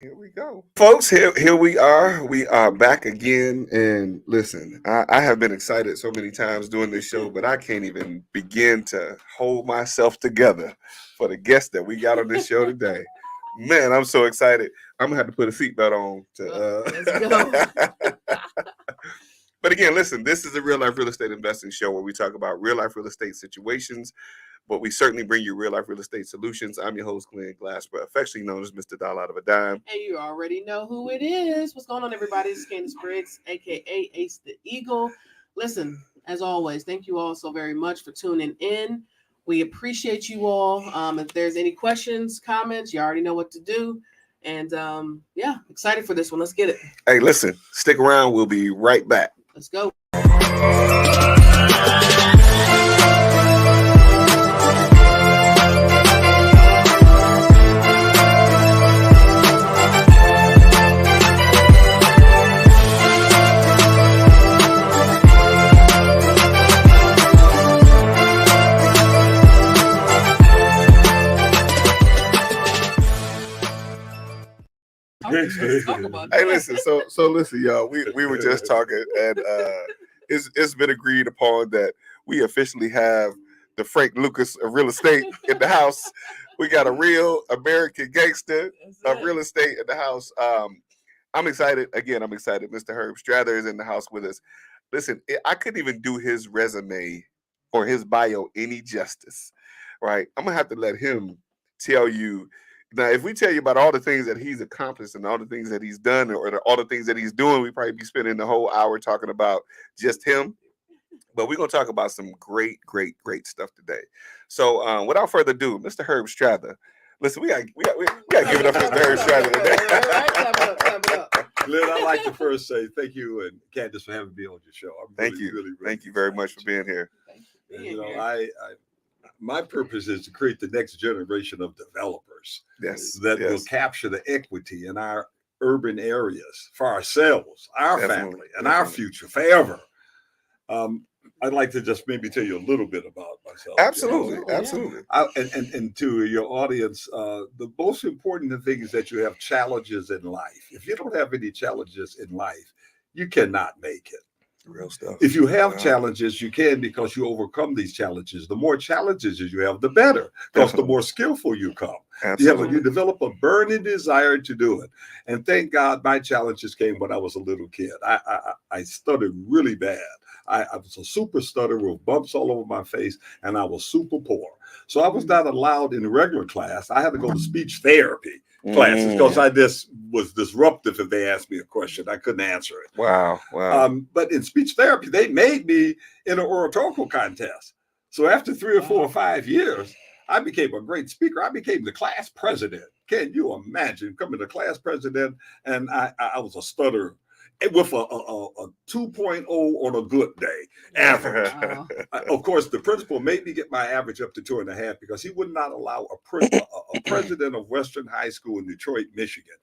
Here we go. Folks, here we are. We are back again. And listen, I have been excited so many times doing this show, but I can't even begin to hold myself together for the guest that we got on this show today. Man, I'm so excited. I'm gonna have to put a seatbelt on to Let's go. But again, listen, this is a real life real estate investing show where we talk about real life real estate situations, but we certainly bring you real life real estate solutions. I'm your host, Glenn Glasper, affectionately known as Mr. Dollar Out of a Dime. And you already know who it is. What's going on, everybody? It's Candace Briggs, aka Ace the Eagle. Listen, as always, thank you all so very much for tuning in. We appreciate you all. If there's any questions, comments, you already know what to do. And yeah, excited for this one. Let's get it. Hey, listen, stick around. We'll be right back. Let's go. Talk about Hey, that. listen. So listen, y'all. We were just talking, and it's been agreed upon that we officially have the Frank Lucas of real estate in the house. We got a real American gangster of real estate in the house. I'm excited. Again, I'm excited. Mr. Herb Strather is in the house with us. Listen, I couldn't even do his resume or his bio any justice, right? I'm gonna have to let him tell you. Now, if we tell you about all the things that he's accomplished and all the things that he's done or all the things that he's doing, we probably be spending the whole hour talking about just him. But we're gonna talk about some great stuff today. So, without further ado, Mr. Herb Strather. Listen, we got to give it up for Mr. Herb Strather Clap it up, clap it today. up. Glenn, I'd like to first say thank you and Candace for having me on your show. I'm Thank really, you. really Thank you very much for being here. Thanks for And, being you know, here. my purpose is to create the next generation of developers Yes. that will capture the equity in our urban areas for ourselves, our Definitely, family, and our definitely. future forever. I'd like to just maybe tell you a little bit about myself. Absolutely. Absolutely, yeah. Absolutely. And to your audience, the most important thing is that you have challenges in life. If you don't have any challenges in life, you cannot make it. Real stuff. If you have Wow. challenges, you can because you overcome these challenges. The more challenges you have, the better, because the Definitely. more skillful you come. Absolutely. You develop a burning desire to do it. And thank God my challenges came when I was a little kid. I stuttered really bad. I was a super stutterer with bumps all over my face, and I was super poor. So I was not allowed in the regular class. I had to go to speech therapy classes because I just was disruptive. If they asked me a question, I couldn't answer it. Wow. Wow. But in speech therapy, they made me in an oratorical contest. So after 3 or 4 or 5 years, I became a great speaker. I became the class president. Can you imagine coming to class president? And I was a stutterer with a 2.0 on a good day average. Wow. Of course, the principal made me get my average up to 2.5 because he would not allow a president of Western High School in Detroit, Michigan,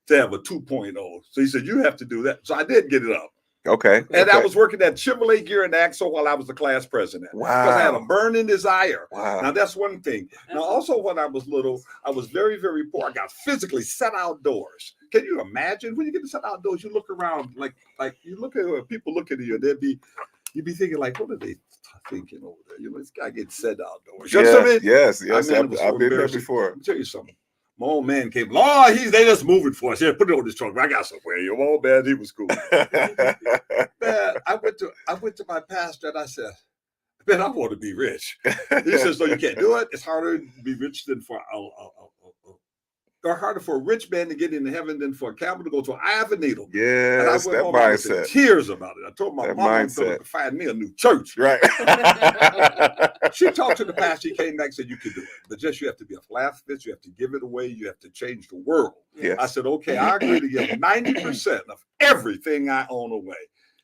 to have a 2.0. So he said, you have to do that. So I did get it up. Okay. And okay. I was working at Chevrolet Gear and Axle while I was the class president. Because I had a Wow. burning desire. Wow. Now, that's one thing. Now, also, when I was little, I was very, very poor. I got physically set outdoors. Can you imagine? When you get to set outdoors, you look around, like you look at people looking at you, and you'd be thinking, like, what are they thinking over there? You know, this guy gets set outdoors. You know what I mean? Yes. I mean, it was so I've been there embarrassing. before. Let me tell you something. My old man came. Oh, they just moving for us. Here, put it on this truck. I got somewhere. Your old man, he was cool. Man, I went to my pastor and I said, man, I want to be rich. He says, no, you can't do it. It's harder to be rich than or harder for a rich man to get into heaven than for a camel to go to an eye of a needle. Yes, and I went that home, I was in mindset. tears about it. I told my That mom I'm mindset. going to find me a new church. Right. She talked to the pastor. He came back and said, you can do it. But just you have to be a philanthropist. You have to give it away. You have to change the world. Yes. I said, okay, I agree to give 90% of everything I own away.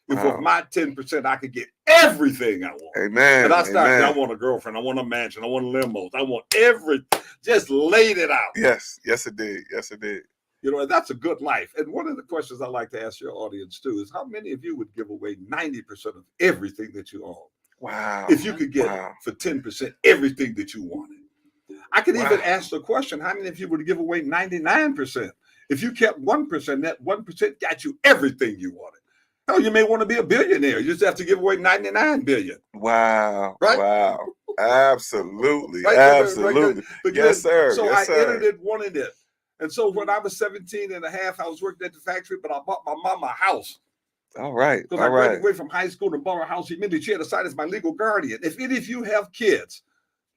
If Wow. with my 10%, I could get everything I want. Amen. And I started, Amen. I want a girlfriend. I want a mansion. I want limos. I want everything. Just laid it out. Yes. Yes, it did. Yes, it did. You know, and that's a good life. And one of the questions I like to ask your audience too is how many of you would give away 90% of everything that you own? Wow. If you could get Wow. for 10% everything that you wanted. I could even Wow. ask the question, how many of you would give away 99% If you kept 1%, that 1% got you everything you wanted. Hell, you may want to be a billionaire. You just have to give away 99 billion. Wow. Right? Wow. Absolutely. Right? Absolutely. But Yes, sir. So Yes, I sir. entered it, wanted it. And so when I was 17 and a half, I was working at the factory, but I bought my mama a house. All right. Because All I right. graduated from high school and bought a house immediately. She had assigned as my legal guardian. If any of you have kids,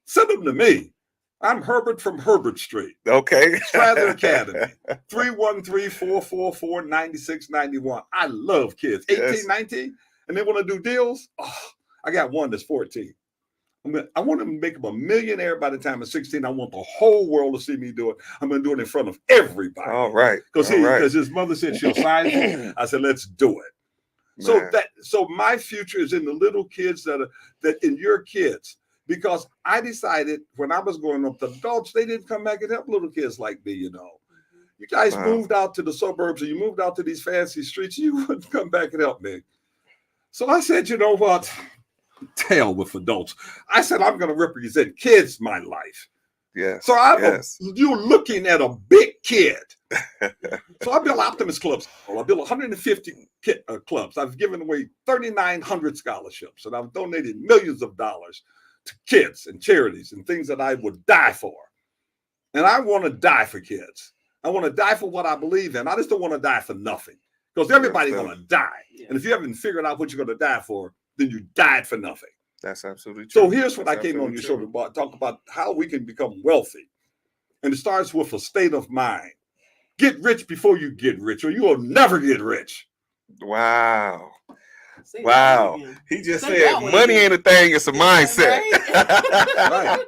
send them to me. I'm Herbert from Herbert Street. Okay. Strather Academy. 313-444-9691. I love kids. 18, Yes. 19, and they want to do deals. Oh, I got one that's 14. I want to make him a millionaire by the time of 16. I want the whole world to see me do it. I'm going to do it in front of everybody. All right. Because his mother said she'll sign for it. I said, let's do it. Man. So my future is in the little kids that in your kids. Because I decided when I was growing up, the adults, they didn't come back and help little kids like me, You guys moved out to the suburbs, or you moved out to these fancy streets, you wouldn't come back and help me. So I said, you know what? Hell with adults. I said, I'm going to represent kids my life. Yes. So you're looking at a big kid. So I built Optimist Clubs. I built 150 clubs. I've given away 3,900 scholarships, and I've donated millions of dollars to kids and charities and things that I would die for. And I want to die for kids. I want to die for what I believe in. I just don't want to die for nothing, because everybody's going to die. Yeah. And if you haven't figured out what you're going to die for, then you died for nothing. That's absolutely true. So here's what I came on your show to talk about: how we can become wealthy. And it starts with a state of mind. Get rich before you get rich, or you will never get rich. Wow. Wow. He just said money ain't a thing, it's a mindset. Right.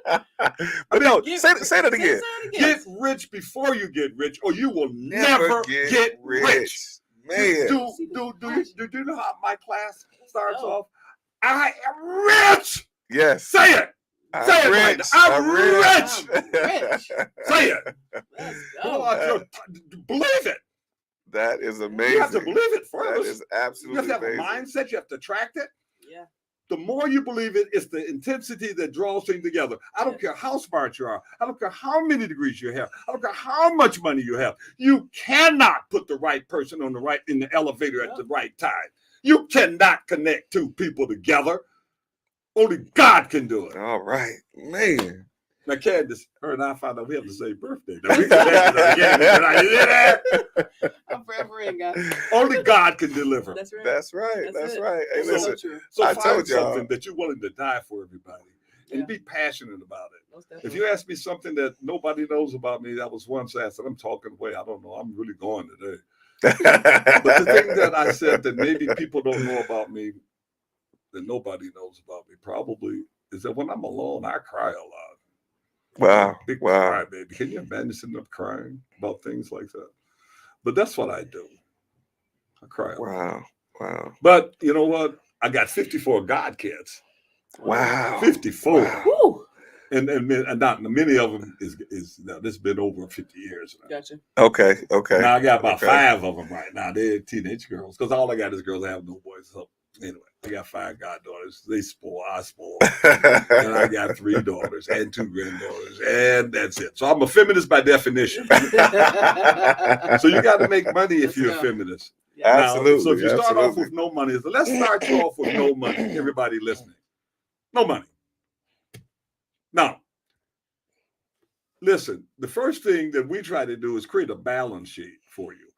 Say that again. Get rich before you get rich, or you will never get rich. Man. Do you know how my class starts off? I am rich. Yes. Say it. Say it right now. I'm rich. Say it. Believe it. That is amazing. You have to believe it first. That is absolutely You have to have amazing. a mindset. You have to attract it. Yeah. The more you believe it, it's the intensity that draws things together. I don't care how smart you are. I don't care how many degrees you have. I don't care how much money you have. You cannot put the right person in the elevator at the right time. You cannot connect two people together. Only God can do it. All right, man. Now, Candace, her and I found out we have the same birthday. Now, we connected again. I'm forever in, guys. Only God can deliver. That's right. That's right. That's right. Hey, That's listen. So I find told y'all. something that you're willing to die for everybody, and be passionate about it. If you ask me something that nobody knows about me, that was once asked, and I'm talking away. I don't know. I'm really going today. But the thing that I said that maybe people don't know about me, that nobody knows about me, probably is that when I'm alone, I cry a lot. Wow. Big Wow. cry, baby. Can you imagine sitting up crying about things like that? But that's what I do. I cry a lot. Wow. Wow. But you know what? I got 54 God kids. Wow. 54. Woo. And not many of them is now, this has been over 50 years now. Gotcha. Okay. Okay. Now I got about Okay. 5 of them right now. They're teenage girls, because all I got is girls. I have no boys. So anyway, I got 5 goddaughters. They spoil. I spoil. And I got 3 daughters and 2 granddaughters, and that's it. So I'm a feminist by definition. So you got to make money if you're a feminist. Yeah. Now, Absolutely. so if you start off absolutely. with no money, let's start you off with no money. Everybody listening, no money. Now, listen, the first thing that we try to do is create a balance sheet for you.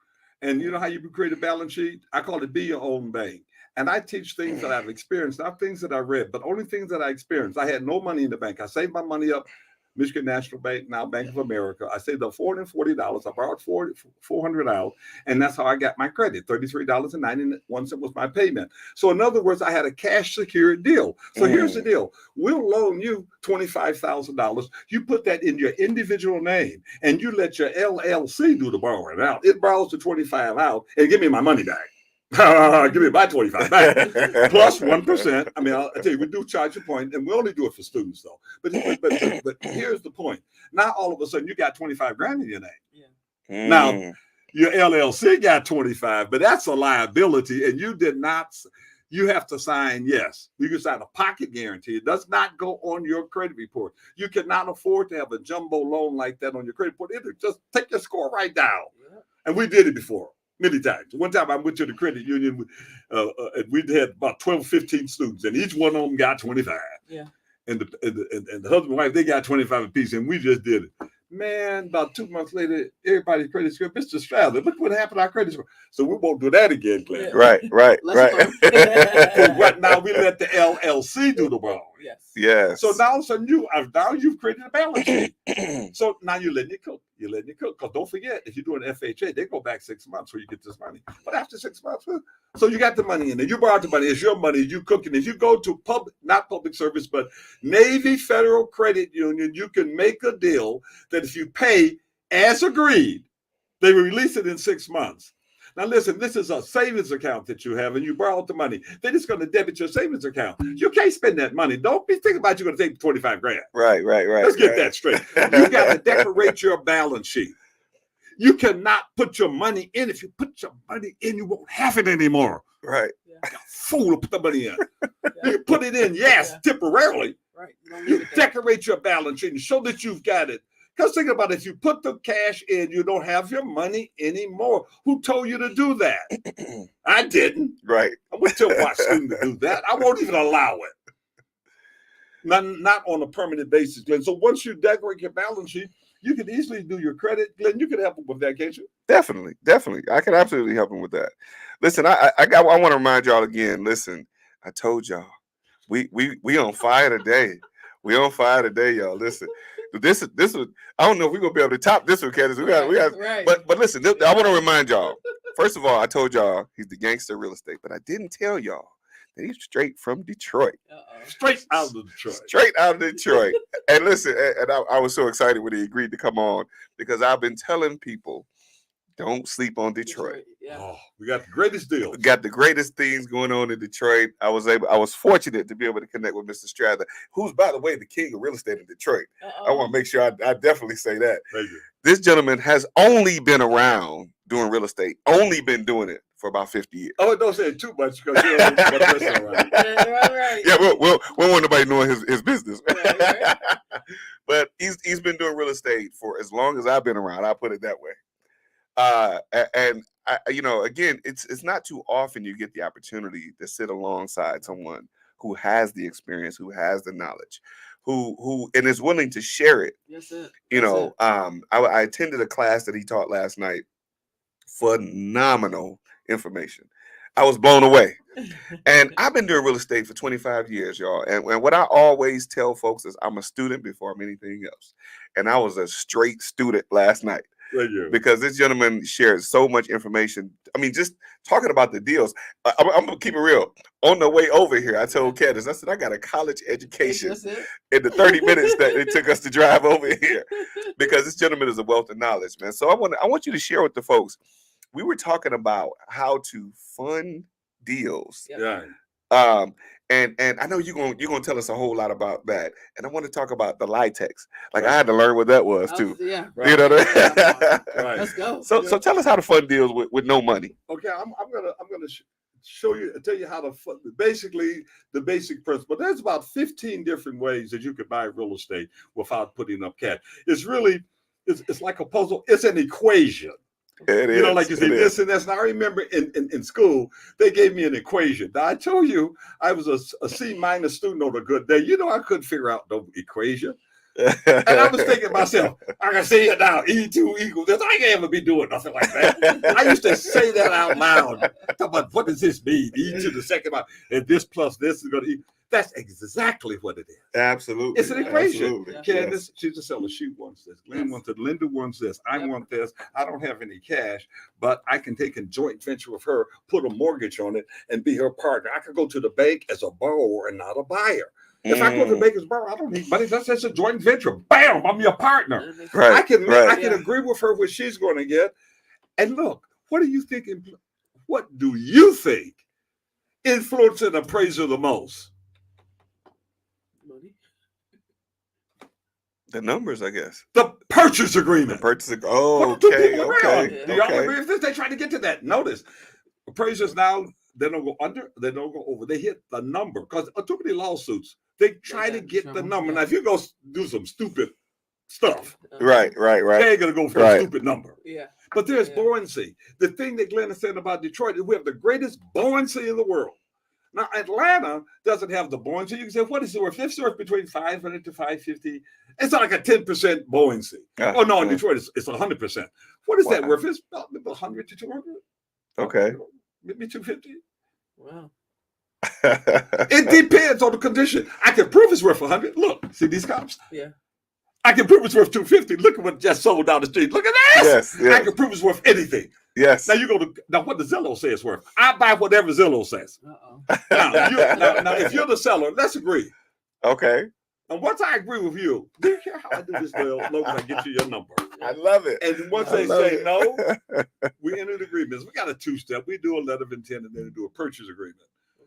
And you know how you create a balance sheet? I call it be your own bank. And I teach things that I've experienced, not things that I read, but only things that I experienced. I had no money in the bank. I saved my money up. Michigan National Bank, now Bank of America. I saved up $440. I borrowed $400 out, and that's how I got my credit. $33.91 was my payment. So in other words, I had a cash secured deal. So here's the deal. We'll loan you $25,000. You put that in your individual name, and you let your LLC do the borrowing out. It borrows the 25 out and give me my money back. Give me my 25 back. Plus 1%. I mean, I'll tell you, we do charge a point, and we only do it for students, though. But here's the point. Now, all of a sudden, you got 25 grand in your name. Yeah. Now, your LLC got 25, but that's a liability, and you did not. You have to sign yes. You can sign a pocket guarantee. It does not go on your credit report. You cannot afford to have a jumbo loan like that on your credit report. It'll just take your score right down. And we did it before many times. One time I went to the credit union, and we had about 12, 15 students, and each one of them got 25. Yeah. And the husband and wife, they got 25 apiece, and we just did it. Man, about 2 months later, everybody's credit score, Mr. Stradler, look what happened to our credit score. So we won't do that again, Glenn. Yeah. Right. Let's Because right now we let the LLC do the borrowing. Yes. Yes. So now all of a sudden you've created a balance sheet. So now you're letting it cook. You're letting it cook. Because don't forget, if you're doing FHA, they go back 6 months where you get this money. But after 6 months, so you got the money in there. You borrowed the money. It's your money. You cooking. If you go to not public service, but Navy Federal Credit Union, you can make a deal that if you pay as agreed, they will release it in 6 months. Now, listen, this is a savings account that you have, and you borrowed the money. They're just going to debit your savings account. You can't spend that money. Don't be thinking about you're going to take 25 grand. Right. Let's get that straight. You got to decorate your balance sheet. You cannot put your money in. If you put your money in, you won't have it anymore. Right. Like a fool to put the money in. You put it in, yes, temporarily. Right. You decorate your balance sheet and show that you've got it. Because think about it, if you put the cash in, you don't have your money anymore. Who told you to do that? I didn't. Right. I wouldn't tell my student to do that. I won't even allow it. Not on a permanent basis, Glenn. So once you decorate your balance sheet, you can easily do your credit. Glenn, you can help them with that, can't you? Definitely. I can absolutely help him with that. Listen, I want to remind y'all again. Listen, I told y'all, we on fire today. We on fire today, y'all. Listen, this is. I don't know if we're gonna be able to top this one, Candace. We got. Right. But listen, I want to remind y'all. First of all, I told y'all he's the gangster real estate, but I didn't tell y'all that he's straight from Detroit. Straight out of Detroit. Straight out of Detroit. And listen, and I was so excited when he agreed to come on because I've been telling people, don't sleep on Detroit. Yeah. Oh, we got the greatest deal. We got the greatest things going on in Detroit. I was fortunate to be able to connect with Mr. Stradler, who's, by the way, the king of real estate in Detroit. I want to make sure I definitely say that. Thank you. This gentleman has only been around doing real estate, only been doing it for about 50 years. Oh, don't say it too much because you don't know what that's all right. Right. Yeah, we don't want nobody knowing his business. Right. But he's been doing real estate for as long as I've been around. I'll put it that way. And I, again, it's not too often you get the opportunity to sit alongside someone who has the experience, who has the knowledge, who and is willing to share it. That's it. I attended a class that he taught last night. Phenomenal information. I was blown away. And I've been doing real estate for 25 years, y'all. And what I always tell folks is I'm a student before I'm anything else. And I was a straight student last night. Thank you. Because this gentleman shared so much information. I mean, just talking about the deals. I'm going to keep it real. On the way over here, I told Candace, I said, I got a college education in the 30 minutes that it took us to drive over here. Because this gentleman is a wealth of knowledge, man. So I want you to share with the folks. We were talking about how to fund deals. Yeah. And I know you're gonna tell us a whole lot about that. And I want to talk about the LIHTC. Like I had to learn what that was too. Yeah. Right. You know what I mean? Right. Let's go. So tell us how to fund deals with no money. Okay, I'm gonna tell you how to fund, basically the basic principle. There's about 15 different ways that you could buy real estate without putting up cash. It's like a puzzle. It's an equation. It is. Like you say this and this. And I remember in school, they gave me an equation. Now, I told you I was a C- student on a good day. I couldn't figure out the equation. And I was thinking to myself, I can say it now, E2 equals this. I can't ever be doing nothing like that. I used to say that out loud. But what does this mean? E to the second power, and this plus this is going to equal. That's exactly what it is. Absolutely. It's an equation. Absolutely. Candace, she's a seller. She wants this. Glenn wants it. Linda wants this. I want this. I don't have any cash, but I can take a joint venture with her, put a mortgage on it, and be her partner. I could go to the bank as a borrower and not a buyer. If I go to the bank as a borrower, I don't need money. That's a joint venture. Bam! I'm your partner. Right. I can agree with her what she's going to get. And look, what do you think influences an appraiser the most? The numbers, I guess. The purchase agreement. Oh, okay. Do y'all agree with this? They try to get to that. Notice, appraisers now, they don't go under, they don't go over. They hit the number because too many lawsuits. They try to get the number. Now, if you go do some stupid stuff. Right. They ain't gonna go for Right. a stupid number. Yeah. But there's Yeah. buoyancy. The thing that Glenn is saying about Detroit is we have the greatest buoyancy in the world. Now, Atlanta doesn't have the buoyancy. You can say, what is it worth? It's worth between 500 to 550. It's like a 10% buoyancy. Oh, no, in Detroit, it's 100%. What is that Wow. worth? It's about 100 to 200. Okay. Maybe 250. Wow. It depends on the condition. I can prove it's worth 100. Look, see these cops? Yeah. I can prove it's worth 250. Look at what just sold down the street. Look at this. Yes. I can prove it's worth anything. Yes. Now what does Zillow say it's worth? I buy whatever Zillow says. Uh-oh. Now, if you're the seller, let's agree. Okay. And once I agree with you, do you care how I do this, Lil, long as I get you your number? I love it. And once I they love say it. no, we enter the agreements. We got a two-step. We do a letter of intent and then we do a purchase agreement.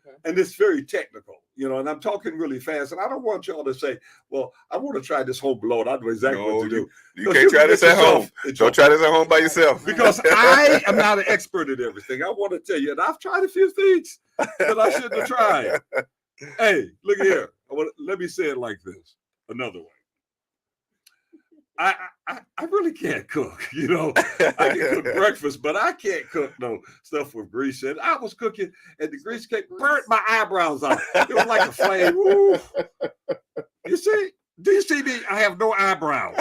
Okay. And it's very technical, and I'm talking really fast. And I don't want y'all to say, well, I want to try this Home Alone. I know exactly No, what to do. You can't try this at home. Don't try this at home by yourself. Because I am not an expert at everything. I want to tell you, and I've tried a few things that I shouldn't have tried. Hey, look here. Let me say it like this, another way. I really can't cook, I can cook breakfast, but I can't cook no stuff with grease in it. I was cooking and the grease cake burnt my eyebrows out. It was like a flame. Ooh. You see? Do you see me? I have no eyebrows.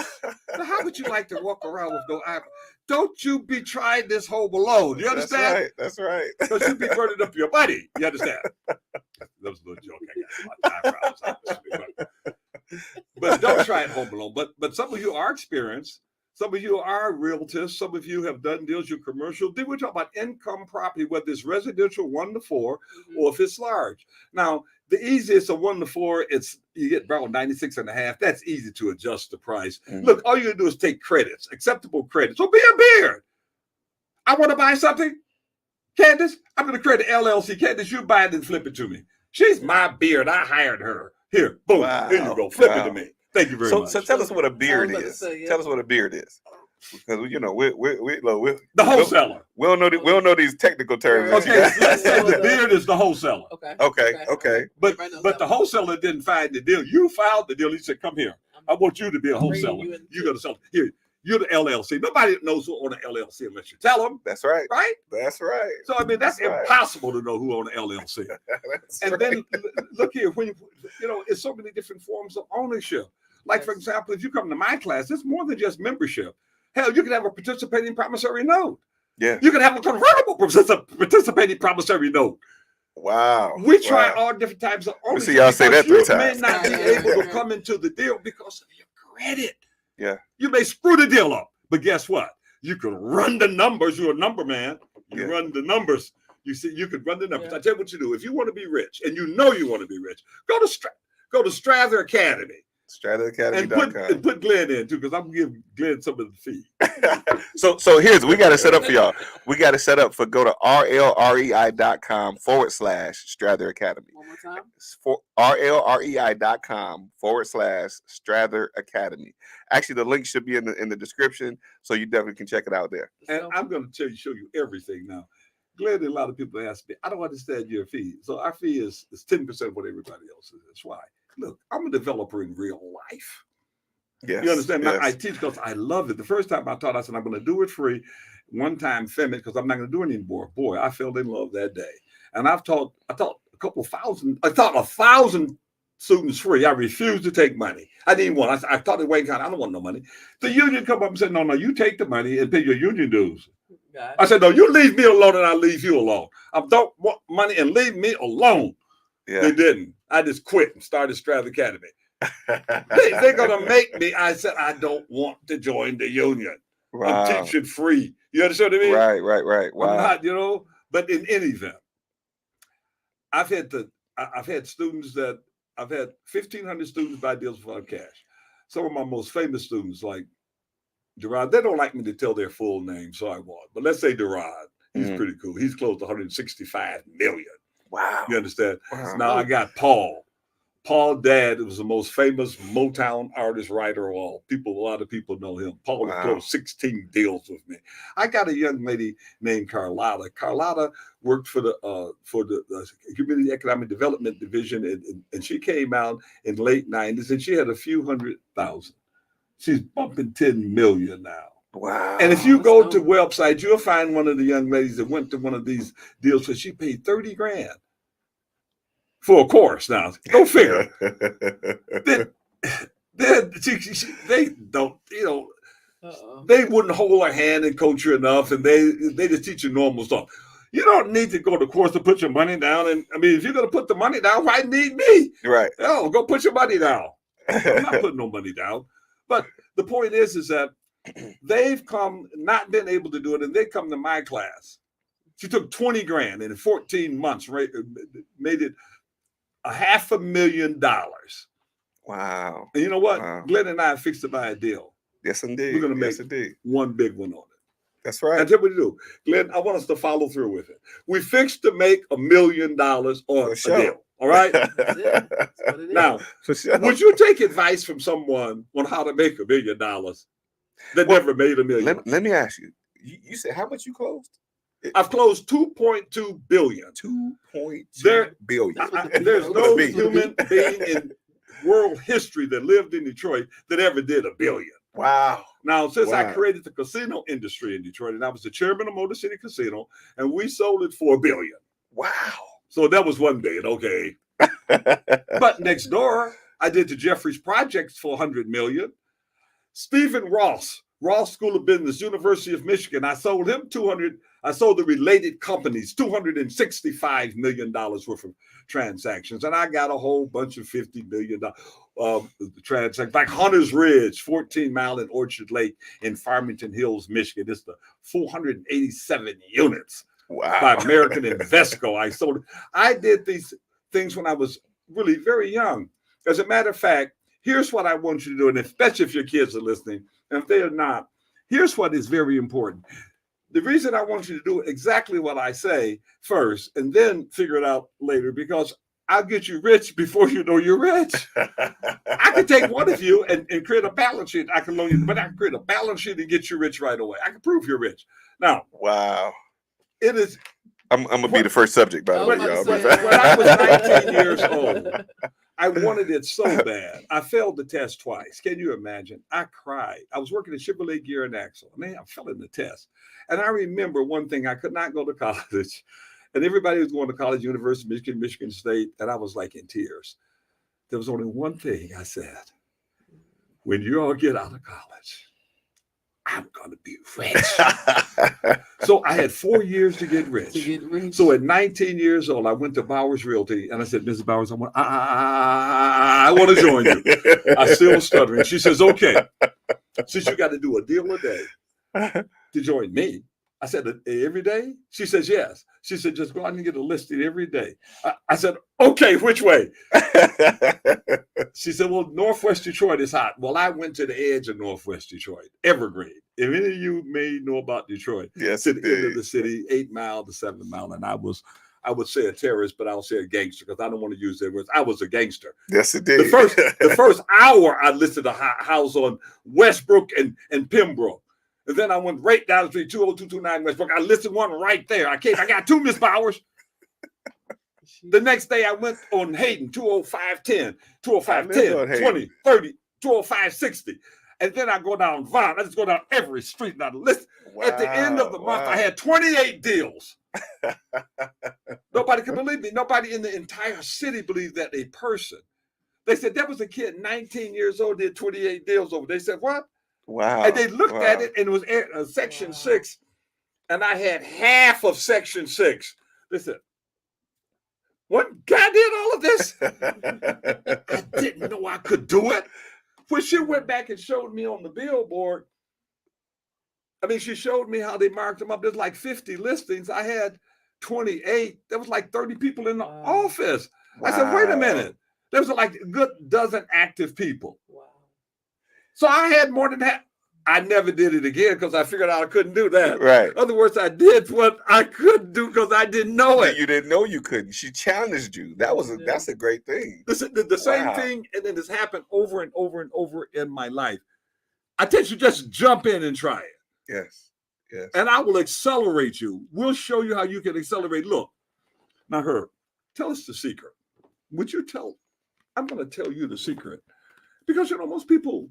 Now, how would you like to walk around with no eyebrows? Don't you be trying this Home Alone. You understand? That's right. Because you be burning up your money. You understand? That was a little joke I got about eyebrows. But don't try it Home Alone. But some of you are experienced. Some of you are realtors. Some of you have done deals, you're commercial. Then we talk about income property, whether it's residential 1 to 4 or if it's large. Now, the easiest of 1 to 4, you get about 96.5. That's easy to adjust the price. Mm-hmm. Look, all you gotta do is take credits, acceptable credits. So be a beard. I want to buy something. Candace, I'm going to create an LLC. Candace, you buy it and flip it to me. She's my beard. I hired her. Here, boom. Wow. Here you go. Flip it to me. Thank you very much. So tell us what a beard about to is. say, yeah. Tell us what a beard is, because we The wholesaler. we don't know these technical terms. that you Okay, got. let's say the beard is the wholesaler. Okay. Okay. But Everybody knows but that the one. wholesaler didn't find the deal. You filed the deal. He said, "Come here. I want you to be a Bringing wholesaler. you in. You're going to sell it. Here, you're the LLC. Nobody knows who own an LLC unless you tell them, That's right. right? That's right. So I mean, that's Right. impossible to know who own an LLC. That's And right. then look here, when it's so many different forms of ownership. Like, for Yes. example, if you come to my class, it's more than just membership. Hell, you can have a participating promissory note. Yeah. You can have a convertible participating promissory note. Wow. We try Wow. all different types of me ownership. see y'all say because that 3 you times. may not be able to come into the deal because of your credit. Yeah. You may screw the deal up, but guess what? You can run the numbers. You're a number man. You Yeah. run the numbers. You see, you could run the numbers. Yeah. I tell you what you do. If you want to be rich, and you know you want to be rich, go to Strather Academy and StrataAcademy.com. put Glenn in too, because I'm gonna give Glenn some of the fee. So here's we got to set up for y'all. We got to set up for go to rlrei.com /Strather Academy. One more time. It's for rlrei.com /Strather Academy. Actually, the link should be in the description, so you definitely can check it out there. Let's And go. I'm going to show you everything now. Glenn, a lot of people ask me, I don't understand your fee. So our fee is 10% of what everybody else is. That's why. Look, I'm a developer in real life. Yes. You understand? Yes. Now, I teach because I love it. The first time I taught, I said, I'm going to do it free. One time, finished because I'm not going to do it anymore. Boy, I fell in love that day. And I taught a couple thousand, I taught 1,000 students free. I refused to take money. I didn't want, I taught in Wayne County, I don't want no money. The union come up and said, no, you take the money and pay your union dues. Got it. I said, no, you leave me alone and I'll leave you alone. I don't want money and leave me alone. Yeah. They didn't. I just quit and started Strather Academy. They're going to make me. I said, I don't want to join the union. Wow. I'm teaching free. You understand what I mean? Right. I'm Wow. not, but in any event, I've had students that I've had 1,500 students buy deals without cash. Some of my most famous students, like Gerard, they don't like me to tell their full name, so I won't. But let's say Gerard. He's Mhm. pretty cool. He's close to 165 million. Wow. You understand? Wow. Now I got Paul. Paul Dad was the most famous Motown artist, writer of all. A lot of people know him. Paul has Wow. closed 16 deals with me. I got a young lady named Carlotta. Carlotta worked for the Community Economic Development Division, and she came out in late 90s, and she had a few $100,000. She's bumping 10 million now. Wow. And if you that's go dope. to websites, you'll find one of the young ladies that went to one of these deals where she paid 30 grand for a course. Now, go figure. They don't, Uh-oh. they wouldn't hold her hand and coach you enough, and they just teach you normal stuff. You don't need to go to course to put your money down. And I mean, if you're going to put the money down, why need me? Right. Oh, go put your money down. I'm not putting no money down. But the point is that they've not been able to do it, and they come to my class. She took 20 grand and in 14 months made it $500,000. Wow. And you know what? Wow. Glenn and I fixed to buy a deal. Yes, indeed. We're going to yes, make indeed. one big one on it. That's I right. tell you what to do. Glenn, I want us to follow through with it. We fixed to make $1 million on For a sure. deal. All right? That's it. That's what it is. Now, For sure. would you take advice from someone on how to make $1 million that Well, never made $1 million? let me ask you. You said how much you closed? I've closed $2.2 billion. 2.2 There- billion. That's what the There's people- no Big. human being in world history that lived in Detroit that ever did $1 billion. Wow. Now, since I Wow. created the casino industry in Detroit, and I was the chairman of Motor City Casino, and we sold it for $1 billion. Wow. So that was $1 billion, okay. But next door, I did the Jeffries Projects for $100 million. Stephen Ross School of Business, University of Michigan. I sold him I sold the related companies $265 million worth of transactions. And I got a whole bunch of $50 million transactions, like Hunter's Ridge, 14 Mile in Orchard Lake in Farmington Hills, Michigan. It's the 487 units Wow. by American Invesco. I did these things when I was really very young. As a matter of fact, here's what I want you to do, and especially if your kids are listening, and if they are not, here's what is very important. The reason I want you to do exactly what I say first, and then figure it out later, because I'll get you rich before you know you're rich. I can take one of you and create a balance sheet. I can loan you, but I can create a balance sheet and get you rich right away. I can prove you're rich. Now, Wow. it is I'm gonna be the first subject, by the I way, was y'all. about to When say, I was 19 years old, I wanted it so bad. I failed the test twice. Can you imagine? I cried. I was working at Chevrolet Gear and Axle. Man, I fell in the test. And I remember one thing, I could not go to college. And everybody was going to college, University of Michigan, Michigan State. And I was like in tears. There was only one thing I said. When you all get out of college, I'm going to be rich. So I had 4 years to get rich. To get rich. So at 19 years old, I went to Bowers Realty and I said, Mrs. Bowers, I want to join you. I still was stuttering. She says, okay, since you got to do a deal a day to join me. I said, every day? She says, yes. She said, just go out and get a listing every day. I said, okay, which way? She said, well, Northwest Detroit is hot. Well, I went to the edge of Northwest Detroit, Evergreen. If any of you may know about Detroit, Yes, to the end of indeed. the city, 8 Mile to 7 Mile. And I would say a terrorist, but I'll say a gangster because I don't want to use that word. I was a gangster. Yes, it did. The first hour I listed a house on Westbrook and Pembroke. And then I went right down the street, 20229 Westbrook. I listed one right there. I got two, Miss Bowers. The next day I went on Hayden, 20510, 20510, 20, 30, 20560. And then I go down Vaughn. I just go down every street. Now list. At the end of the month, I had 28 deals. Nobody could believe me. Nobody in the entire city believed that a person. They said, there was a kid, 19 years old, did 28 deals over. They said, what? Wow. And they looked Wow. at it, and it was Section 6, and I had half of Section 6. They said, what guy did all of this? I didn't know I could do it. When she went back and showed me on the billboard, I mean, she showed me how they marked them up. There's like 50 listings. I had 28. There was like 30 people in the office. I said, wait a minute. There was like a good dozen active people. Wow. So I had more than that. I never did it again because I figured out I couldn't do that. Right. In other words, I did what I couldn't do because I didn't know it. You didn't know you couldn't. She challenged you. That's a great thing. The same Wow. thing, and then it's happened over and over and over in my life. I tell you, just jump in and try it. Yes. Yes. And I will accelerate you. We'll show you how you can accelerate. Look, now, Herb, tell us the secret. Would you tell? I'm going to tell you the secret. Because, most people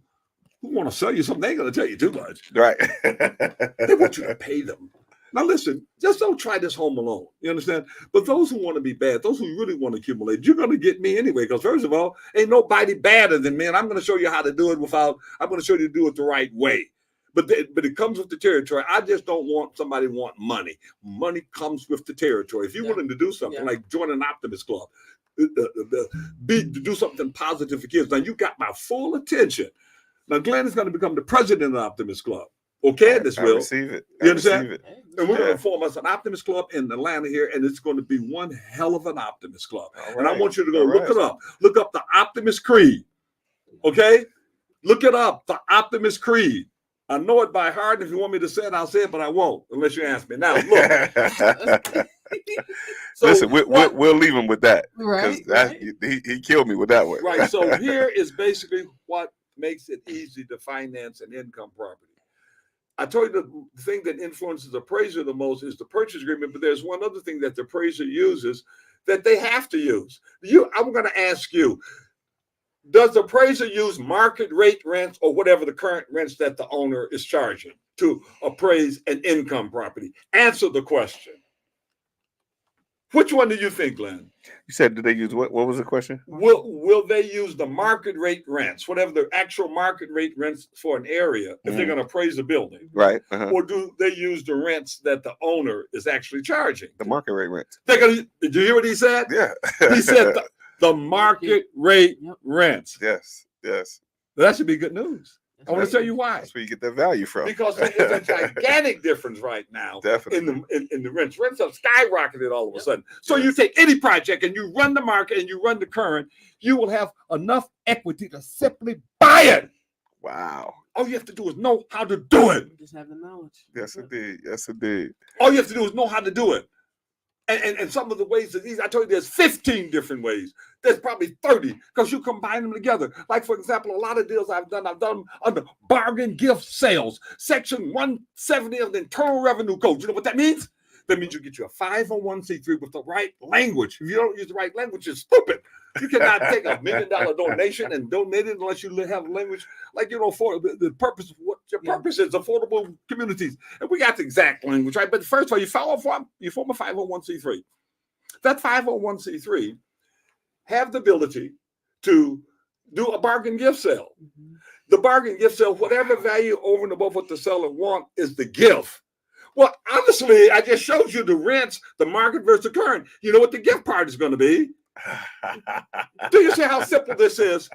who want to sell you something, they ain't going to tell you too much. Right. They want you to pay them. Now, listen, just don't try this home alone. You understand? But those who want to be bad, those who really want to accumulate, you're going to get me anyway. Because first of all, ain't nobody badder than me. And I'm going to show you how to do it I'm going to show you to do it the right way. But it comes with the territory. I just don't want somebody want money. Money comes with the territory. If you're willing to do something like join an Optimist Club, do something positive for kids. Now, you got my full attention. Now, Glenn is going to become the president of the Optimist Club. Okay, this will receive it. You understand? Receive it. And we're going to form us an Optimist Club in Atlanta here, and it's going to be one hell of an Optimist Club. All And I right. want you to go All look right. it up. Look up the Optimist Creed. Okay? Look it up, the Optimist Creed. I know it by heart. If you want me to say it, I'll say it, but I won't unless you ask me. Now, look. So Listen, we'll leave him with that. Right. He killed me with that one. Right. So here is basically what makes it easy to finance an income property. I told you the thing that influences the appraiser the most is the purchase agreement, but there's one other thing that the appraiser uses that they have to use. I'm going to ask you, does the appraiser use market rate rents or whatever the current rents that the owner is charging to appraise an income property? Answer the question. Which one do you think, Glenn? You said, did they use what? What was the question? Will they use the market rate rents, whatever the actual market rate rents for an area, if they're going to appraise a building? Right. Uh-huh. Or do they use the rents that the owner is actually charging? The market rate rent. Did you hear what he said? Yeah. He said the market rate rents. Yes. Yes. That should be good news. I want to tell you why. That's where you get that value from. Because there's a gigantic difference right now Definitely. in the rents. Rents have skyrocketed all of a sudden. So you take any project and you run the market and you run the current, you will have enough equity to simply buy it. Wow. All you have to do is know how to do it. You just have the knowledge. Yes, indeed. Yes, indeed. All you have to do is know how to do it. And some of the ways that I told you there's 15 different ways. There's probably 30 because you combine them together. Like, for example, a lot of deals I've done them under bargain gift sales, Section 170 of the Internal Revenue Code. You know what that means? That means you get you a 501c3 with the right language. If you don't use the right language, you're stupid. You cannot take $1 million donation and donate it unless you have language like, for the purpose of what your purpose is, affordable communities. And we got the exact language, right? But first of all, you form a 501c3. That 501c3 have the ability to do a bargain gift sale. Mm-hmm. The bargain gift sale, whatever value over and above what the seller wants is the gift. Well, honestly, I just showed you the rents, the market versus the current. You know what the gift part is going to be? Do you see how simple this is?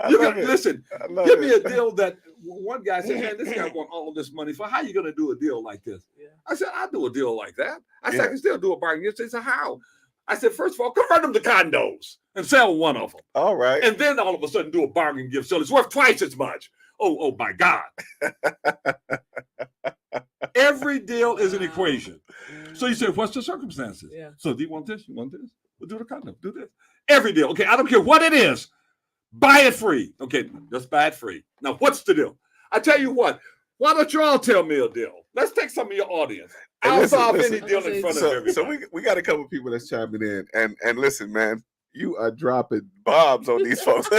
Listen, give me a deal that one guy said, man, this guy want all of this money for. How are you going to do a deal like this? Yeah. I said, I'll do a deal like that. I said, I can still do a bargain. He said, how? I said, first of all, convert them to condos and sell one of them. All right. And then all of a sudden do a bargain gift sale. It's worth twice as much. Oh my God. Every deal is an equation. So you say, what's the circumstances? Yeah. So do you want this? You want this? We'll do the condo. Do this. Every deal. Okay, I don't care what it is. Buy it free. Okay, just buy it free. Now, what's the deal? I tell you what. Why don't you all tell me a deal? Let's take some of your audience. I'll solve any deal in front of everybody. So we got a couple of people that's chiming in. And listen, man, you are dropping bombs on these folks.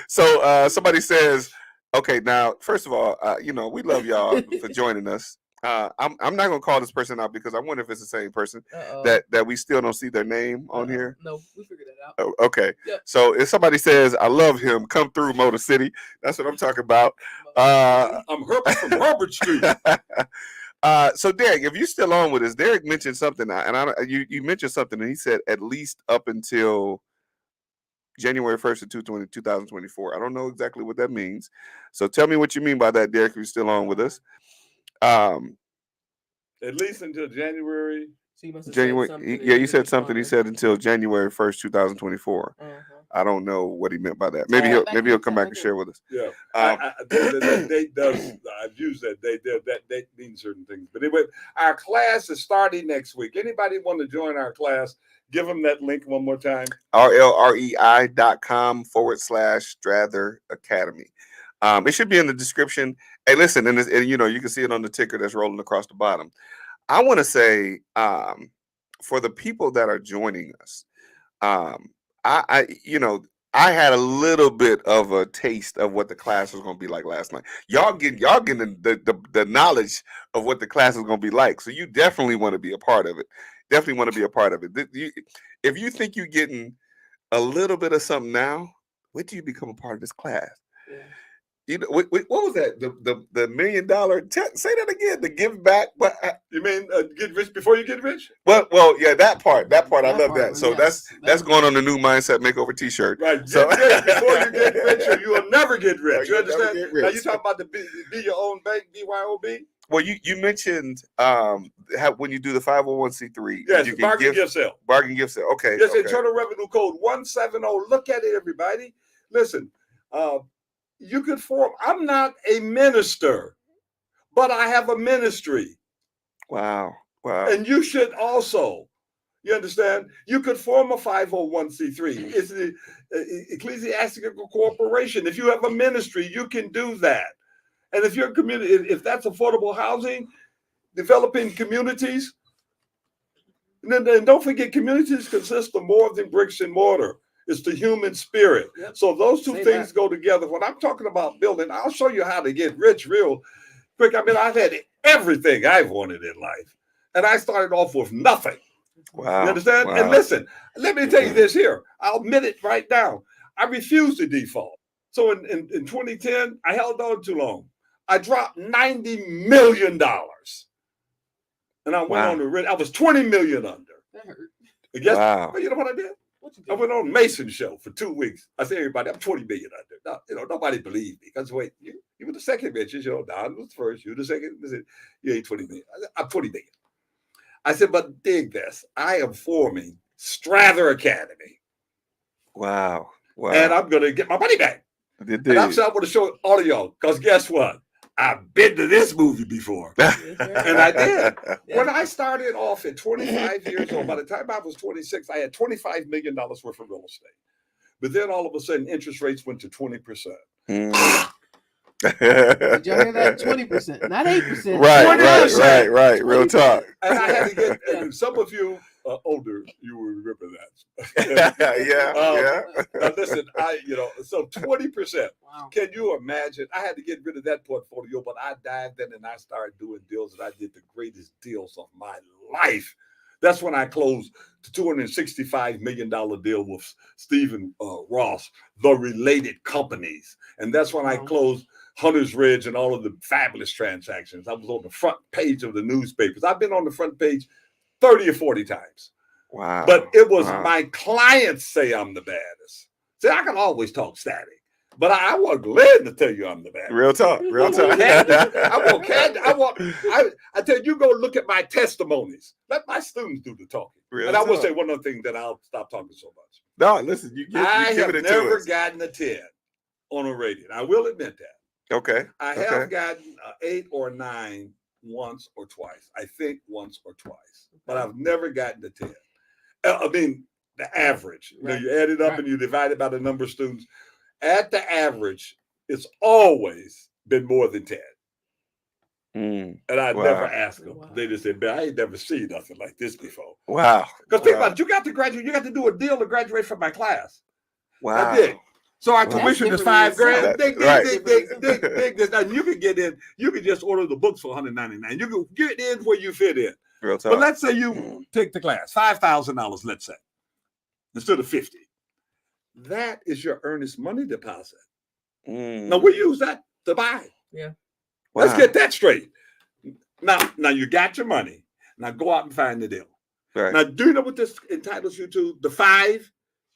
So somebody says, okay, now, first of all, we love y'all for joining us. I'm not gonna call this person out because I wonder if it's the same person that we still don't see their name on here. No, we figured it out. Oh, okay. Yep. So if somebody says, I love him, come through Motor City. That's what I'm talking about. I'm Herbert from Herbert Street. So Derek, if you're still on with us, Derek mentioned something, and you mentioned something, and he said at least up until January 1st of 2024. I don't know exactly what that means. So tell me what you mean by that, Derek, if you're still on with us. At least until January. So you must have January. said something You said something. He said until January 1st, 2024. I don't know what he meant by that. Maybe he'll come back and share with us. Yeah, that date does. I've used that date. That date means certain things. But anyway, our class is starting next week. Anybody want to join our class? Give them that link one more time. rlrei.com/Strather Academy. It should be in the description. Hey, listen, and you can see it on the ticker that's rolling across the bottom. I want to say, for the people that are joining us, I had a little bit of a taste of what the class was going to be like last night. Y'all getting the knowledge of what the class is going to be like. So you definitely want to be a part of it. Definitely want to be a part of it. If you think you're getting a little bit of something now, wait till you become a part of this class. Yeah. You know, what was that? The $1 million. Say that again. The give back. But You mean get rich before you get rich? well, yeah, that part. I love that. So yes, that's going on the new Mindset Makeover T-shirt. Right. So Get rich before you get rich, or you will never get rich. You You'll never understand? get rich. Now you talking about the be your own bank, BYOB? Well, you mentioned when you do the 501c3, Yes, you can bargain gift sale. bargain gift sale. Okay. Yes, okay. Internal Revenue Code 170. Look at it, everybody. Listen, you could form. I'm not a minister, but I have a ministry. Wow. And you should also. You understand? You could form a 501c3. It's the ecclesiastical corporation. If you have a ministry, you can do that. And if your community, if that's affordable housing, developing communities, then don't forget, communities consist of more than bricks and mortar. It's the human spirit. Yep. So those two Say things that. go together. When I'm talking about building, I'll show you how to get rich real quick. I mean, I've had everything I've wanted in life, and I started off with nothing. Wow. You understand? Wow. And listen, let me tell you this here. I'll admit it right now. I refused to default. So in 2010, I held on too long. I dropped $90 million. And I went on the rent. I was 20 million under. That hurt. And guess, Wow. you know what I did? What you I did? went on Mason show for 2 weeks. I said, everybody, I'm 20 million under. No, nobody believed me. Because wait, you were the second bitches, Don was first, you the second. I said, you ain't 20 million. I'm 20 million. I said, but dig this. I am forming Strather Academy. Wow. And I'm going to get my money back. Indeed. And I'm going to show all of y'all. Because guess what? I've been to this movie before. And I did. When I started off at 25 years old, by the time I was 26, I had $25 million worth of real estate. But then all of a sudden, interest rates went to 20%. Did y'all hear that? 20%, not 8%. Right. Real talk. And I had to get, and some of you older, you will remember that. Yeah. Now listen, so 20%. Wow. Can you imagine? I had to get rid of that portfolio, but I dived in and I started doing deals, and I did the greatest deals of my life. That's when I closed the $265 million deal with Stephen Ross, the related companies. And that's when I closed Hunter's Ridge and all of the fabulous transactions. I was on the front page of the newspapers. I've been on the front page 30 or 40 times. Wow. But it was my clients say I'm the baddest. See, I can always talk static, but I want Glenn to tell you I'm the baddest. Real talk. I tell you, go look at my testimonies. Let my students do the talking. And I will say one other thing, that I'll stop talking so much. No, listen, I give have it to never us. gotten a 10 on a rating. I will admit that. Okay. I have gotten 8 or 9 once or twice. I think once or twice, but I've never gotten a 10. I mean, the average. Right. You add it up and you divide it by the number of students. At the average, it's always been more than 10. And I never asked them. Wow. They just said, "Man, I ain't never seen nothing like this before." Wow. Because think about it, you got to graduate. You got to do a deal to graduate from my class. Wow. I did. So our tuition is $5,000. Dig this. And you can get in. You can just order the books for $199. You can get in where you fit in. Real talk. But let's say you take the class, $5,000, let's say, instead of $50,000. That is your earnest money deposit. Now we use that to buy. Yeah. Wow. Let's get that straight. Now you got your money. Now go out and find the deal. Right. Now, do you know what this entitles you to? The 5,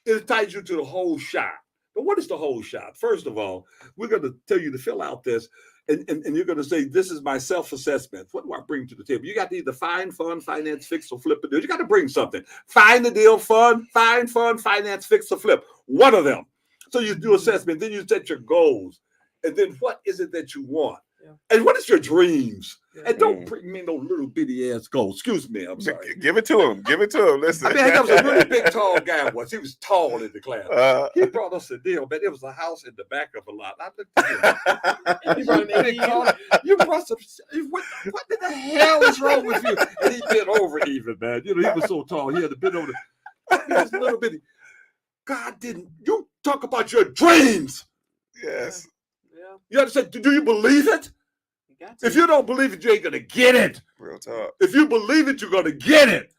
it entitles you to the whole shot. But what is the whole shot? First of all, we're going to tell you to fill out this, and you're going to say, this is my self-assessment. What do I bring to the table? You got to either find, fund, finance, fix, or flip a deal. You got to bring something. Find the deal, find, finance, fix, or flip. One of them. So you do assessment, then you set your goals, and then what is it that you want? Yeah. And what is your dreams? Yeah. And don't bring me no little bitty ass goals. Excuse me, I'm sorry. Give it to him. Give it to him. Listen. I mean, there was a really big, tall guy once. He was tall in the class. He brought us a deal, but it was a house in the back of a lot. I looked at him. He brought a big car. You brought some. What the hell is wrong with you? And he bent over even, man. You know, he was so tall. He had to bend over. He was a little bitty. God didn't. You talk about your dreams. Yes. Yeah, You understand? Do you believe it? you got to. If you don't believe it, you ain't going to get it. Real talk. If you believe it, you're going to get it.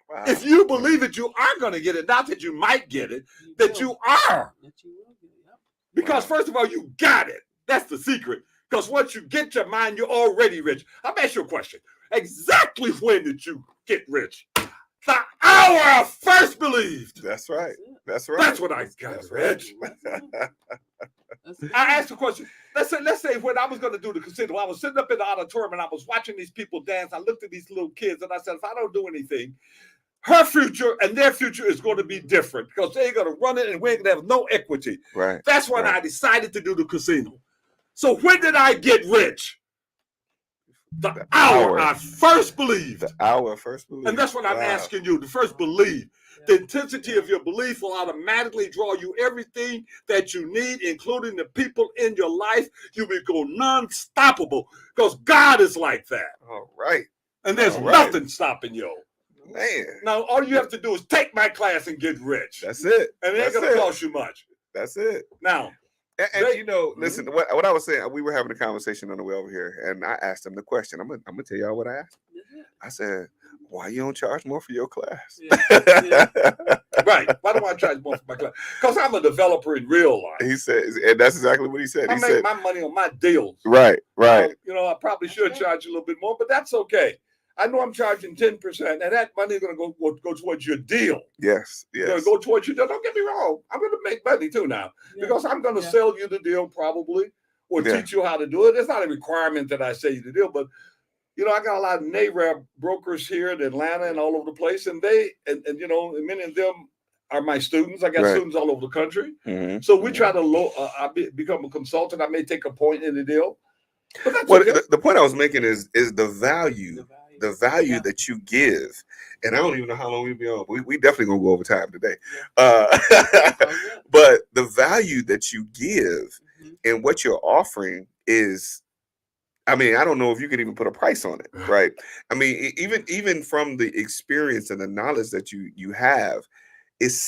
Wow. If you believe it, you are going to get it. Not that you might get it, that you are. That you will get it. Yep. Because first of all, you got it. That's the secret. Because once you get your mind, you're already rich. I'm asking you a question. Exactly when did you get rich? The hour I first believed. That's right. That's right. That's when I got That's rich. That's it. I asked a question. Let's say when I was going to do the casino, I was sitting up in the auditorium and I was watching these people dance. I looked at these little kids and I said, if I don't do anything, her future and their future is going to be different because they're going to run it and we're going to have no equity. Right. That's when Right. I decided to do the casino. So when did I get rich? The hour I first believed. The hour first belief. And that's what I'm Wow. asking you. The first believe. The intensity of your belief will automatically draw you everything that you need, including the people in your life. You will go non-stoppable because God is like that. All right. And there's All right. nothing stopping you. Man. Now, all you have to do is take my class and get rich. That's it. And it ain't That's going to it. cost you much. That's it. Now, And They- you know, listen, what I was saying, we were having a conversation on the way over here, and I asked him the question. I'm gonna tell y'all what I asked. I said, why you don't charge more for your class? Yeah. right. Why do I charge more for my class? Because I'm a developer in real life. He said, and that's exactly what he said. I He make said, my money on my deals. right, right. You know, I probably should charge a little bit more, but that's okay. I know I'm charging 10%, and that money is going to go towards your deal. Yes, It's going yes. to go towards your deal. Don't get me wrong. I'm going to make money too now because I'm going to sell you the deal probably or Yeah. teach you how to do it. It's not a requirement that I say you the deal, but you know, I got a lot of NAREB brokers here in Atlanta and all over the place, and they and you know, many of them are my students. I got Right. students all over the country, Mhm. so we try to become a consultant. I may take a point in the deal, but that's Well, okay. the point I was making is the value, Yeah. that you give. And I don't even know how long we'll be on. We definitely gonna go over time today. Oh, yeah. But the value that you give Mhm. and what you're offering is, I mean, I don't know if you could even put a price on it, right? I mean, even from the experience and the knowledge that you have is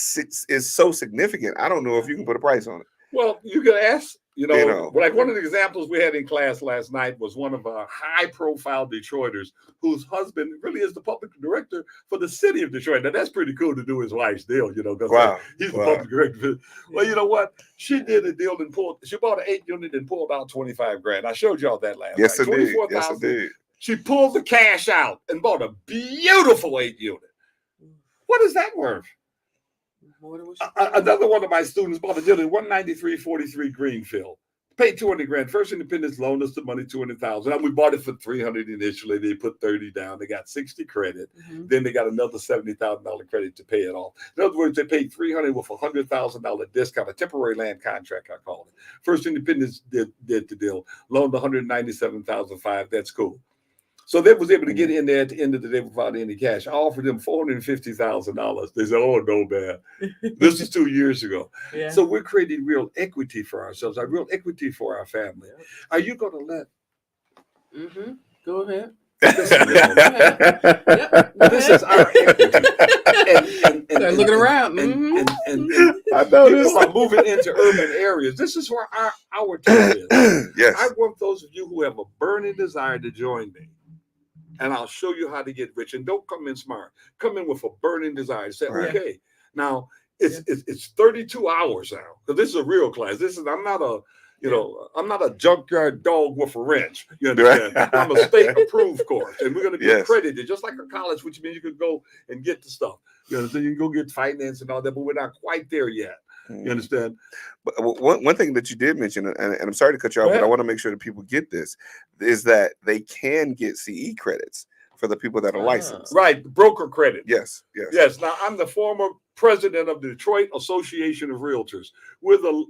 so significant. I don't know if you can put a price on it. Well, you can ask, you know, You know. like one of the examples we had in class last night was one of our high-profile Detroiters whose husband really is the public director for the city of Detroit. Now, that's pretty cool to do his wife's deal, you know, because Wow. he's the Wow. public director. Well, you know what? She did a deal and she bought an 8-unit and pulled out 25 grand. I showed y'all that last Yes, night. indeed. Yes, 24,000. indeed. She pulled the cash out and bought a beautiful 8-unit. What is that worth? More than what you Another one of my students bought a deal in 19343 Greenfield. Paid 200 grand. First Independence loaned us the money, 200,000. And we bought it for 300 initially. They put 30 down. They got 60 credit. Mhm. Then they got another $70,000 credit to pay it off. In other words, they paid 300 with a $100,000 discount, a temporary land contract, I call it. First Independence did the deal, loaned 197,500. That's cool. So they was able to get in there at the end of the day without any cash. I offered them $450,000. They said, "Oh no, man, this is 2 years ago." Yeah. So we're creating real equity for ourselves, our real equity for our family. Are you going to let Mhm. Go ahead. this? Yep. This is our equity. Start looking around. And I people noticed. are moving into urban areas. This is where our time is. Yes. I want those of you who have a burning desire to join me. And I'll show you how to get rich. And don't come in smart. Come in with a burning desire. Say, Right. okay, now it's 32 hours now. Because this is a real class. I'm not a junkyard dog with a wrench. You understand? Right. I'm a state approved course. And we're going to be Yes. accredited, just like a college, which means you could go and get the stuff. You understand? You can go get finance and all that, but we're not quite there yet. You understand? But one thing that you did mention, and I'm sorry to cut you off, Go but I ahead. want to make sure that people get this, is that they can get CE credits for the people that are licensed. Right. Broker credit. Yes, yes. Yes. Now I'm the former president of the Detroit Association of Realtors.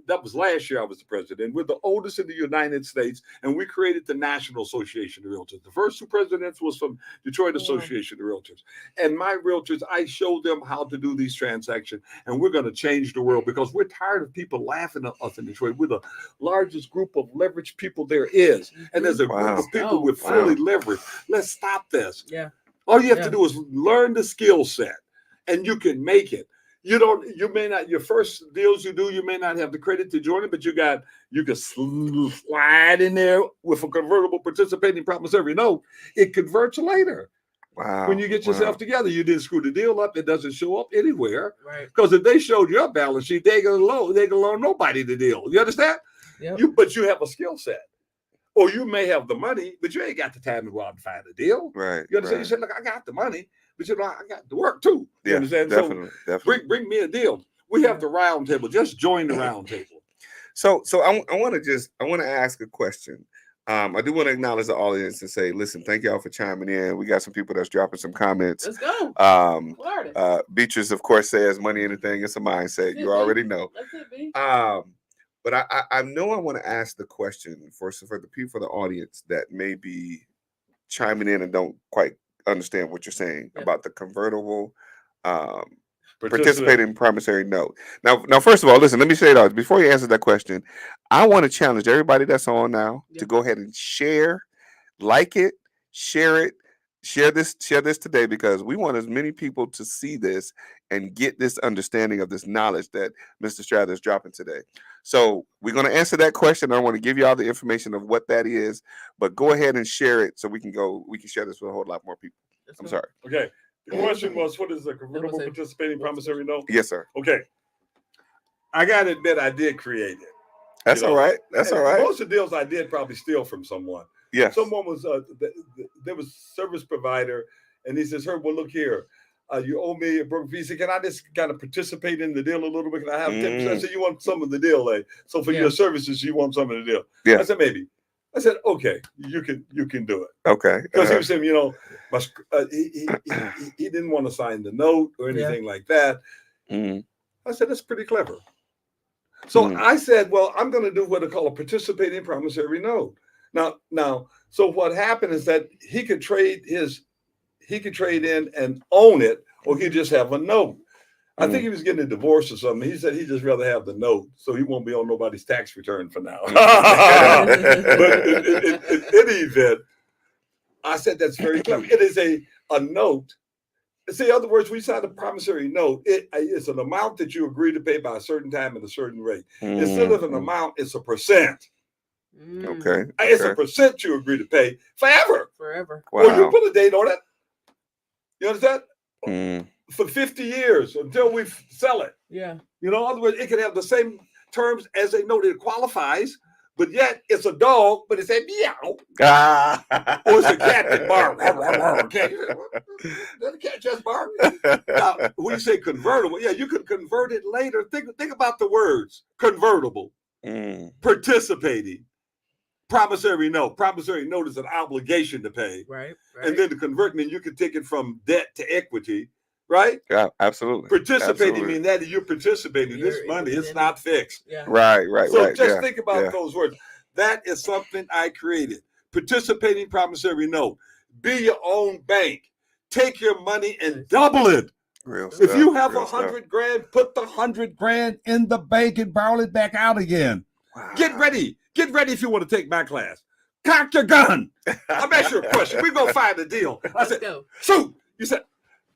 That was last year I was the president. We're the oldest in the United States, and we created the National Association of Realtors. The first two presidents was from Detroit Association of Realtors. And my realtors, I showed them how to do these transactions, and we're going to change the world because we're tired of people laughing at us in Detroit. We're the largest group of leveraged people there is. And there's a group Wow. of people with fully leveraged. Let's stop this. Yeah. All you have Yeah. to do is learn the skill set, and you can make it. You may not, your first deals you may not have the credit to join it, but you can slide in there with a convertible participating promissory note. It converts later. Wow. When you get yourself together, you didn't screw the deal up. It doesn't show up anywhere. Right. Because if they showed your balance sheet, they gonna loan nobody the deal. You understand? Yep. But you have a skill set. Or you may have the money, but you ain't got the time to go out and find a deal. Right. You understand? Right. You said, look, I got the money, but I got the work too. You Yeah, understand? definitely. So Definitely. bring me a deal. We have the round table. Just join the round table. So I want to ask a question. I do want to acknowledge the audience and say, listen, thank y'all for chiming in. We got some people that's dropping some comments. Let's go. Florida. Beatrice, of course, says money anything, it's a mindset. You already know. That's it, B. But I know I want to ask the question for the people, for the audience that may be chiming in and don't quite understand what you're saying about the convertible participating promissory note. Now, first of all, listen, let me say it all. Before you answer that question, I want to challenge everybody that's on now to go ahead and share, like it, share it, share this today, because we want as many people to see this and get this understanding of this knowledge that Mr. Strather is dropping today. So we're going to answer that question. I want to give you all the information of what that is, but go ahead and share it so we can share this with a whole lot more people. I'm sorry. Okay. The question was, what is a convertible participating promissory note? Yes, sir. Okay. I got to admit, I did create it. That's all right. That's all right. Most of the deals I did probably steal from someone. Yeah. Someone was, there was a service provider, and he says, Herb, well, look here. You owe me a broker fee. He said, can I just kind of participate in the deal a little bit? Can I have 10%? I said, you want some of the deal, eh? So for your services, you want some of the deal. Yeah. I said, maybe. I said, okay, you can do it. Okay. Because he was saying, he didn't want to sign the note or anything like that. I said, that's pretty clever. So I said, well, I'm going to do what they call a participating promissory note. Now, so what happened is that he could trade in and own it, or he'd just have a note. I think he was getting a divorce or something. He said he'd just rather have the note, so he won't be on nobody's tax return for now. But in any event, I said that's very clever. It is a note. See, in other words, we sign a promissory note. It's an amount that you agree to pay by a certain time at a certain rate. Instead of an amount, it's a percent. Okay. It's a percent you agree to pay forever. Forever. Wow. Well, you put a date on it. You understand? For 50 years until we sell it. Yeah. In other words, it can have the same terms as a note. It qualifies, but yet it's a dog, but it's a meow. Or it's a cat that barks. Does the cat just bark? Now, when you say convertible, you could convert it later. Think about the words: convertible, participating, promissory note. Promissory note is an obligation to pay. Right. And then the convertment, you can take it from debt to equity. Right? Yeah, absolutely. Participating means that you're participating. This money, it's not fixed. Yeah. Right. So just think about those words. That is something I created. Participating promissory note. Be your own bank. Take your money and double it. If you have $100,000, put the $100,000 in the bank and borrow it back out again. Wow. Get ready. Get ready if you want to take my class. Cock your gun. I'm asking you a question. We're going to find a deal. I said, shoot. You said,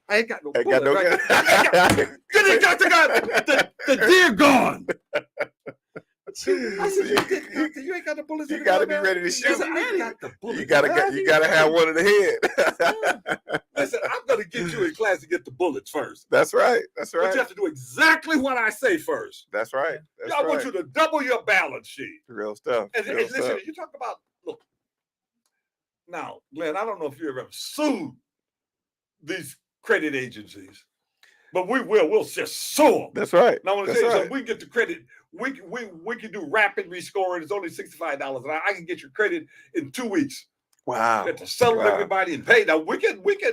I ain't got no bullet. Right? You ain't got the gun. The deer gone. I said, you ain't got the bullets. You got to be ready to shoot. You got to have one in the head. I said, I'm going to get you in class to get the bullets first. That's right. That's right. But you have to do exactly what I say first. That's right. I want you to double your balance sheet. Real stuff. And listen, you talk about, look. Now, Glenn, I don't know if you ever sued these credit agencies, but we'll just sue them. That's right. Now I want to tell you something. We get the credit. We can do rapid rescoring. It's only $65 an hour. I can get your credit in 2 weeks. Wow. You have to settle everybody and pay. Now we can get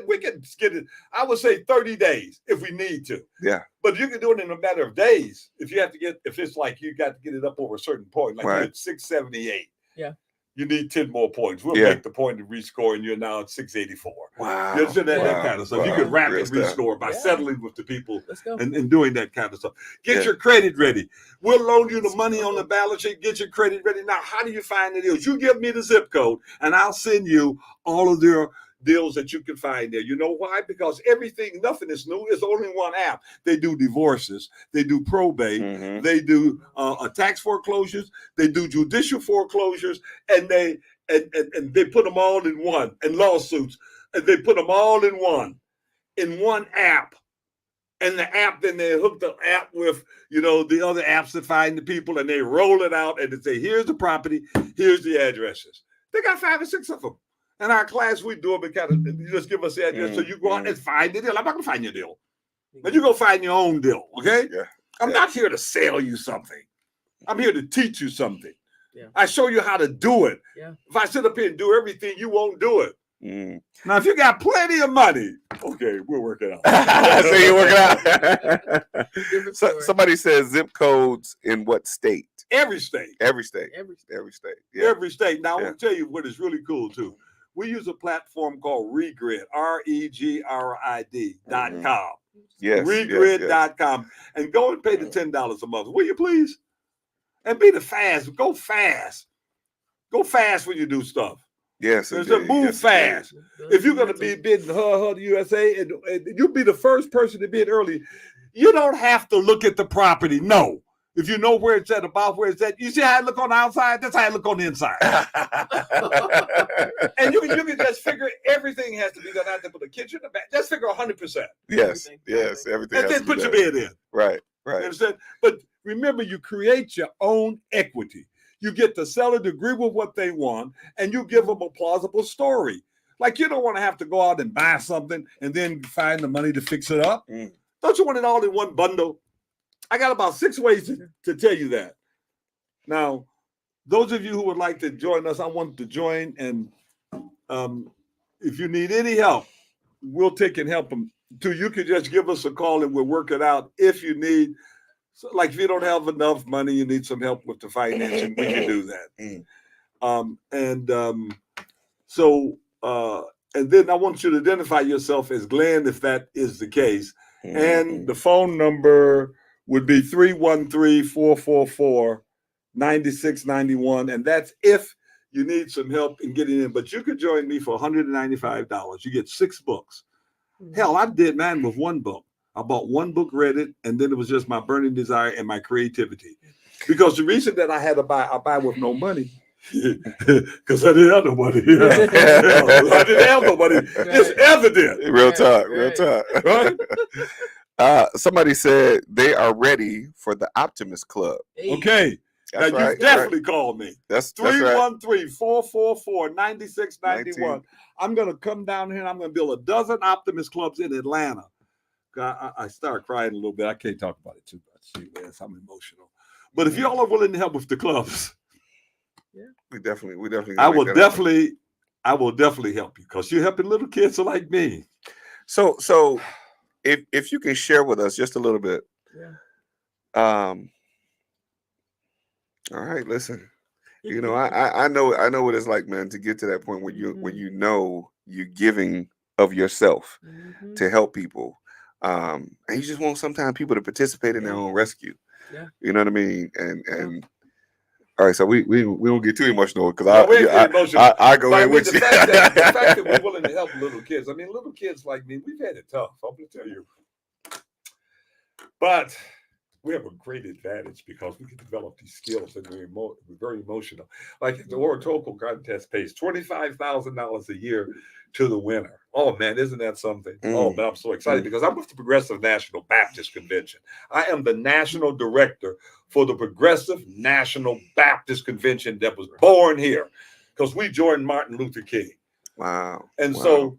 it. I would say 30 days if we need to. Yeah. But you can do it in a matter of days. If it's like you got to get it up over a certain point, like you're at 678. Yeah. You need 10 more points. We'll make the point to rescore, and you're now at 684. Wow. You understand that kind of stuff. Wow. You can rapid rescore by settling with the people and doing that kind of stuff. Get your credit ready. We'll loan you the money on the balance sheet. Get your credit ready. Now, how do you find the deals? You give me the zip code, and I'll send you all of deals that you can find there. You know why? Because nothing is new. It's only one app. They do divorces. They do probate. Mhm. They do tax foreclosures. They do judicial foreclosures, and they put them all in one, and lawsuits, and they put them all in one app. And the app, then they hook the app with, the other apps that find the people, and they roll it out and they say, here's the property, here's the addresses. They got 5 or 6 of them. In our class, we do them and kind of, you just give us the address. So you go out and find the deal. I'm not going to find your deal. But you go find your own deal, okay? Yeah. I'm not here to sell you something. I'm here to teach you something. Yeah. I show you how to do it. Yeah. If I sit up here and do everything, you won't do it. Mm. Now, if you got plenty of money, okay, we'll work it out. So you work it out. Different story. Somebody says zip codes in what state? Every state. Every state. Every state. Yeah. Every state. Now, I Yeah. want to tell you what is really cool, too. We use a platform called Regrid, REGRID.com. Yes. Regrid.com. And go and pay the $10 a month. Will you please? And be the fast. Go fast. Go fast when you do stuff. Yes. There's indeed. a move Yes, fast. If you're going to be bidding the USA, and you'll be the first person to bid early, you don't have to look at the property. No. If you know where it's at, about where it's at, you see how I look on the outside? That's how I look on the inside. And you can just figure everything has to be done out there for the kitchen, the back. Just figure 100%. Yes. Yes. Everything. And has then to be put your done. bid in. Right. You Right. understand? But remember, you create your own equity. You get the seller to agree with what they want, and you give them a plausible story. Like, you don't want to have to go out and buy something and then find the money to fix it up. Mm. Don't you want it all in one bundle? I got about 6 ways to tell you that. Now, those of you who would like to join us, I want to join. And if you need any help, we'll take and help them too. You can just give us a call and we'll work it out. If you need, like if you don't have enough money, you need some help with the financing, we can do that. And then I want you to identify yourself as Glenn, if that is the case. And the phone number would be 313-444-9691. And that's if you need some help in getting in. But you could join me for $195. You get 6 books. Hell, I did mine with 1 book. I bought 1 book, read it, and then it was just my burning desire and my creativity. Because the reason that I had to buy, I buy with no money. Because I didn't have no money. I didn't have no money. It's evident. Real talk. Real talk. Right? Somebody said they are ready for the Optimist Club. Okay. That's now, right. you definitely call me. That's right. 313-444-9691. I'm going to come down here and I'm going to build a dozen Optimist Clubs in Atlanta. I start crying a little bit. I can't talk about it too much. See, Liz, I'm emotional. But if y'all are willing to help with the clubs, we definitely. I will definitely help you because you're helping little kids like me. So if you can share with us just a little bit. Yeah. All right, listen. I know what it's like, man, to get to that point where you know you're giving of yourself to help people. And you just want sometimes people to participate in their own rescue. Yeah. You know what I mean? And all right, so we won't get too emotional because I go in with you. The fact that we're willing to help little kids. I mean, little kids like me, we've had it tough. I'm going to tell you. But we have a great advantage because we can develop these skills and we're very emotional. Like the Oratorical contest pays $25,000 a year to the winner. Oh man, isn't that something? Oh man, I'm so excited because I'm with the Progressive National Baptist Convention. I am the national director for the Progressive National Baptist Convention that was born here because we joined Martin Luther King. Wow. And so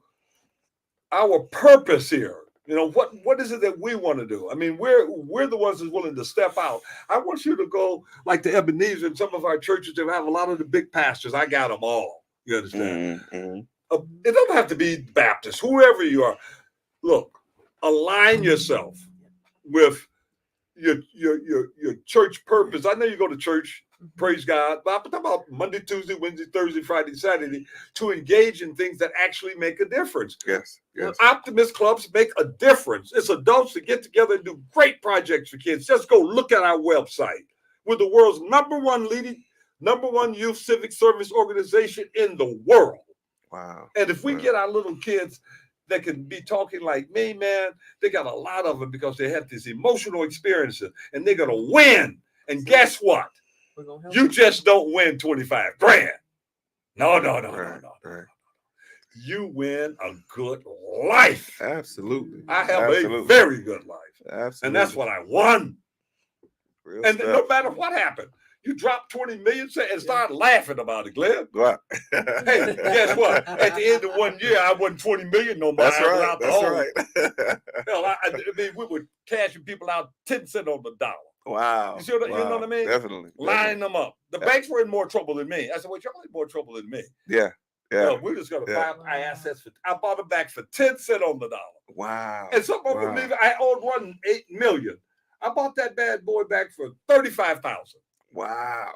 our purpose here, what is it that we want to do? I mean, we're the ones that's willing to step out. I want you to go like to Ebenezer and some of our churches that have a lot of the big pastors. I got them all. You understand? It doesn't have to be Baptist, whoever you are. Look, align yourself with your church purpose. I know you go to church, praise God, but I'm talking about Monday, Tuesday, Wednesday, Thursday, Friday, Saturday to engage in things that actually make a difference. Yes. Optimist clubs make a difference. It's adults that get together and do great projects for kids. Just go look at our website. We're the world's number one youth civic service organization in the world. Wow. And if we Wow. get our little kids that can be talking like me, man, they got a lot of them because they have these emotional experiences and they're going to win. And guess what? We're gonna help You just don't win 25 grand. No, no, no, Right, no, no. right. You win a good life. Absolutely. I have a Absolutely. very good life. Absolutely. And that's what I won. Real And stuff. no matter what happened, you drop 20 million and start laughing about it, Glenn. Wow. Hey, guess what? At the end of 1 year, I wasn't 20 million no more. That's I was right. out the That's hole. right. Hell, I mean, we were cashing people out 10 cents on the dollar. Wow. You see what- you know what I mean? Definitely. Lining them up. The Yeah. banks were in more trouble than me. I said, well, y'all in more trouble than me. Yeah. Yeah. No, we're just going to Yeah. buy our assets. I bought them back for 10 cents on the dollar. Wow. And some of them, I owed one 8 million. I bought that bad boy back for 35,000. Wow.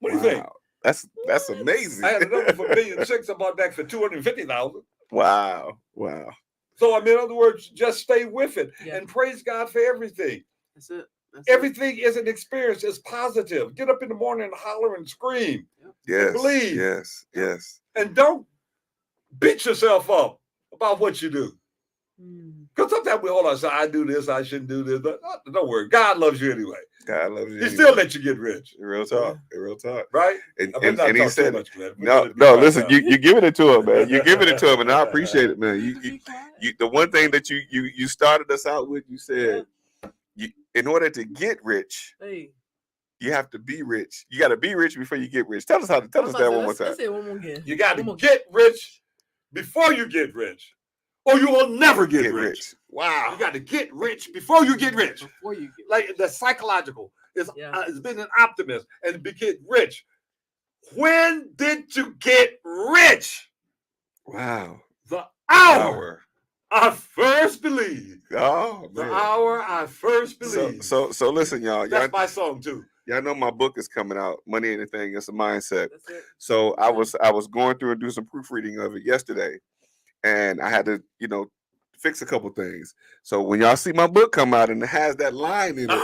What do you think? That's amazing. I had another for $1.6 million. I bought back for 250,000. Wow. Wow. So I mean, in other words, just stay with it Yeah. and praise God for everything. That's it. That's it. Everything is an experience. It's positive. Get up in the morning and holler and scream, Yes. believe. Yes. Yes. and don't beat yourself up about what you do. Mm. Because sometimes we hold ourselves, I do this, I shouldn't do this. But don't worry, God loves you anyway. God loves you. He still let you get rich, Real talk. Real talk. right? And, I better and, not and he talk too said, much, Glenn. We're no, gonna be no, right listen, back. you giving it to him, man. You giving it to him, and I appreciate it, man. You can be quiet. The one thing that you started us out with, you said, in order to get rich, Hey. you have to be rich. You got to be rich before you get rich. Tell us that one more Let's time. say it one more again. You got One to more- get rich before you get rich, or you will never get rich. Wow. You got to get rich before you get rich. Before you get Like the psychological is Yeah. it's been an optimist and get rich. When did you get rich? Wow. The hour Power. I first believed. Oh The man. hour I first believed. So listen, y'all. That's my song too. Y'all know my book is coming out. Money Ain't a Thing. It's a Mindset. That's it. So I was going through and doing some proofreading of it yesterday, and I had to fix a couple things. So when y'all see my book come out and it has that line in it.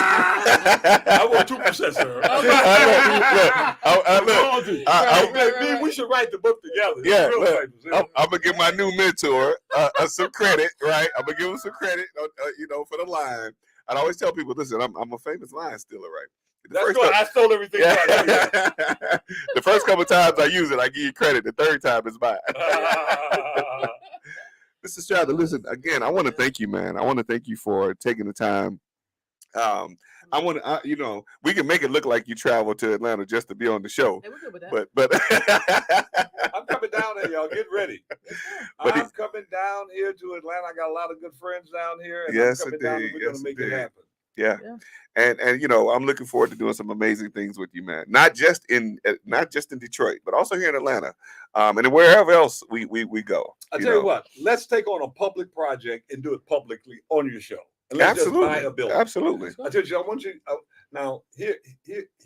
I want 2%, sir. Right. We should write the book together. Yeah, Real look, papers, yeah. I'm gonna give my new mentor some credit, right? I'm gonna give him some credit, for the line. I'd always tell people, listen, I'm a famous line stealer, right? That's good. I stole everything. Yeah. Right. The first couple times I use it, I give you credit. The third time is mine. Mr. Strather, listen, again, I want to thank you, man. I want to thank you for taking the time. I want to, we can make it look like you traveled to Atlanta just to be on the show. Hey, we're good with that. But I'm coming down there, y'all. Get ready. But I'm coming down here to Atlanta. I got a lot of good friends down here. And Yes, I'm coming down and indeed. we're going Yes, to make indeed. it happen. yeah. Yeah. And I'm looking forward to doing some amazing things with you, man. Not just in Detroit, but also here in Atlanta, and wherever else we go. I tell you what, let's take on a public project and do it publicly on your show. And let's Absolutely, just buy a building. absolutely. I tell you, I want you now.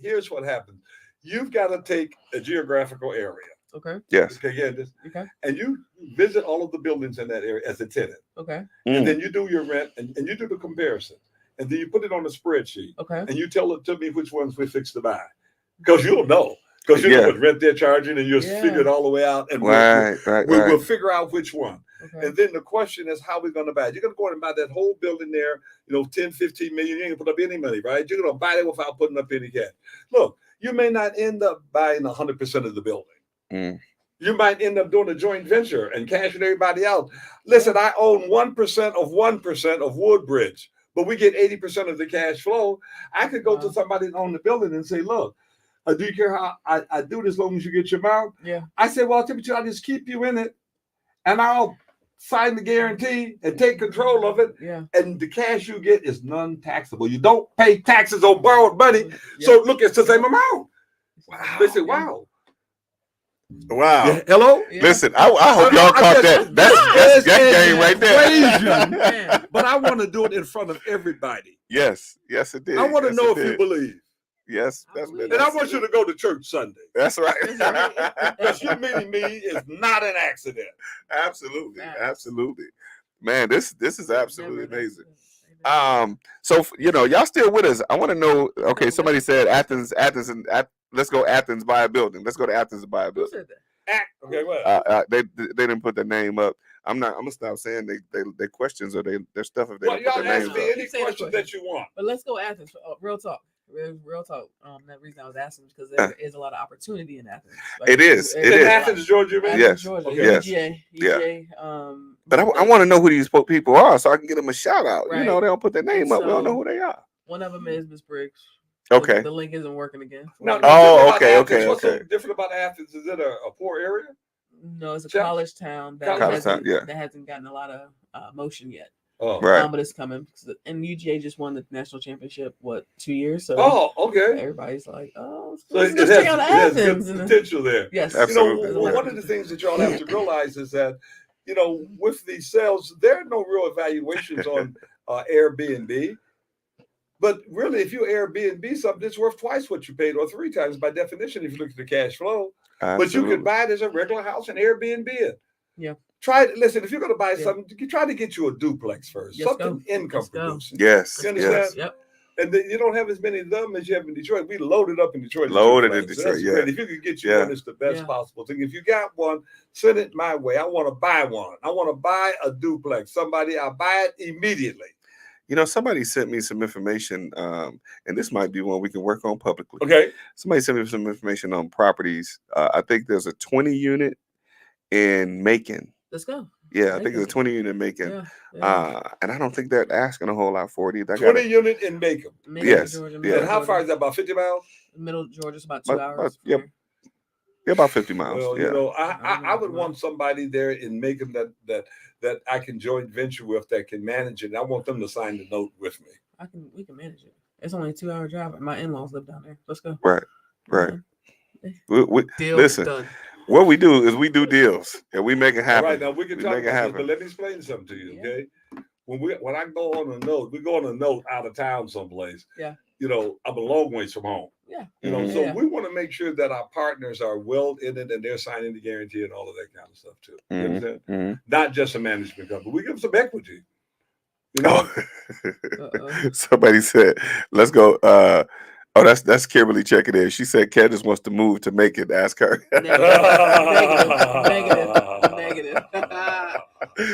Here's what happens. You've got to take a geographical area. Okay. Yes. Okay, yeah, this, Okay. and you visit all of the buildings in that area as a tenant, Okay. and then you do your rent and you do the comparison, and then you put it on a spreadsheet, Okay. and you tell me which ones we fix to buy, because you'll know. Because you know what rent they're charging, and you'll figure it all the way out, and we'll figure out which one. Okay. And then the question is, how are we going to buy it? You're going to go and buy that whole building there, 10, 15 million. You ain't going to put up any money, right? You're going to buy it without putting up any cash. Look, you may not end up buying 100% of the building. Mm. You might end up doing a joint venture and cashing everybody out. Listen, I own 1% of Woodbridge, but we get 80% of the cash flow. I could go to somebody that owned the building and say, look, do you care how I do this as long as you get your amount? Yeah. I said, well, I'll just keep you in it, and I'll sign the guarantee and take control of it. Yeah. And the cash you get is non-taxable. You don't pay taxes on borrowed money. Yeah. So look, it's the same amount. Wow. They say, wow. Wow. Yeah, hello? Yeah. Listen, I hope y'all caught that. That's game right equation. there. But I want to do it in front of everybody. Yes, it did. I want to Yes, know it if you did. believe. Yes, I believe. And I want you to go to church Sunday. That's right. Because you meeting me is not an accident. Absolutely, Facts. absolutely, man. This is absolutely Never amazing. an So y'all still with us? I want to know. Okay, somebody said Athens, and let's go Athens buy a building. Let's go to Athens and buy a Who building. said that? Okay, what? They didn't put their name up. I'm gonna stop saying they questions or their stuff if they Well, don't put y'all their ask names me up. any Keep saying the questions question. that you want. But let's go Athens. Real talk. Real talk. That reason I was asking is because there is a lot of opportunity in Athens. It is. there's It In is. a lot. Athens, Georgia, man? Athens, Yes. Georgia. Okay. Yes. EJ. Yeah. EJ. But I want to know who these people are so I can get them a shout out. You know, Right. they don't put their name And up. We don't know so- who they are. One of them is Miss Briggs. Okay. The link isn't working again. No, Oh, different about okay, Athens. What's so okay. different about Athens? Is it a poor area? No, it's a Check. college town that College hasn't, town, yeah. that hasn't gotten a lot of motion yet. Oh, Right. But it's coming. And UGA just won the national championship, 2 years? So Oh, okay. everybody's like, oh, So let's it go has, check out it has Athens. good And potential there. yes, Absolutely. You know, one of the things that y'all have to realize is that, you know, with these sales, there are no real evaluations on Airbnb. But really, if you Airbnb something, it's worth twice what you paid or 3 times by definition if you look at the cash flow. But you Absolutely. could buy it as a regular house and Airbnb it. Yeah. Try it. Listen, if you're going to buy Yeah. something, you try to get you a duplex first, Let's something go. income Let's go. producing. Yes. You understand? Yes. Yep. And then you don't have as many of them as you have in Detroit. We loaded up in Detroit. Loaded in duplexes. Detroit, That's yeah. great. If you could get you Yeah. one, it's the best Yeah. possible thing. If you got one, send it my way. I want to buy one. I want to buy a duplex. Somebody, I'll buy it immediately. You know, somebody sent me some information, and this might be one we can work on publicly. Okay. Somebody sent me some information on properties. I think there's a 20 unit in Macon. Let's go. Yeah, I think Macon. there's a 20 unit in Macon. Yeah. And I don't think they're asking a whole lot for it either. I 20 gotta- unit in Macon. Macon, Yes, Georgia, yeah. Middle And how far Georgia. is that? About 50 miles? Middle Georgia's about About- 2 hours. about- from yep. here. Yeah, about 50 miles. Well, yeah. you know, I don't know I would about- want somebody there in Macon that I can joint venture with that can manage it. I want them to sign the note with me. We can manage it. It's only a 2-hour drive. My in-laws live down there. Let's go. Right. We, Deal listen, done. what we do is we do deals and we make it All happen. right, now we can We talk make it about this, happen. but let me explain something to you, Yeah. okay? When I go on a note, we go on a note out of town someplace. Yeah. You know, I'm a long ways from home. Yeah. You know, Mhm. so Yeah. we want to make sure that our partners are well in it and they're signing the guarantee and all of that kind of stuff too. You Mhm. understand? Mhm. Not just a management company. We give them some equity. You know, Uh-oh. Somebody said, "Let's go." That's Kimberly checking in. She said Candace wants to move to make it. Ask her. Negative.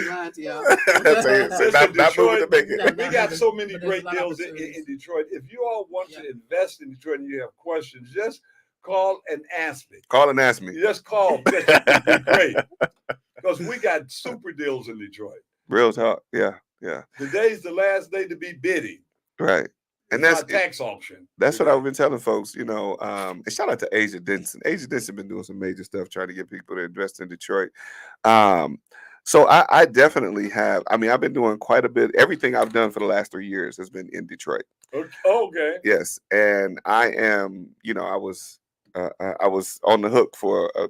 Lying to y'all. Say not moving to make No, it. we got so many But there's great a lot of deals in opportunities. Detroit. If you all want to Yeah. invest in Detroit and you have questions, just call and ask me. Call and ask me. You just call. It'd be great. Because we got super deals in Detroit. Real talk. Yeah. Yeah. Today's the last day to be bidding. Right. And It's that's our tax auction. That's what today. I've been telling folks, you know. And shout out to Asia Denson. Asia Denson been doing some major stuff trying to get people to invest in Detroit. So I definitely have. I mean, I've been doing quite a bit. Everything I've done for the last 3 years has been in Detroit. Okay. Yes, and I am. You know, I was on the hook for a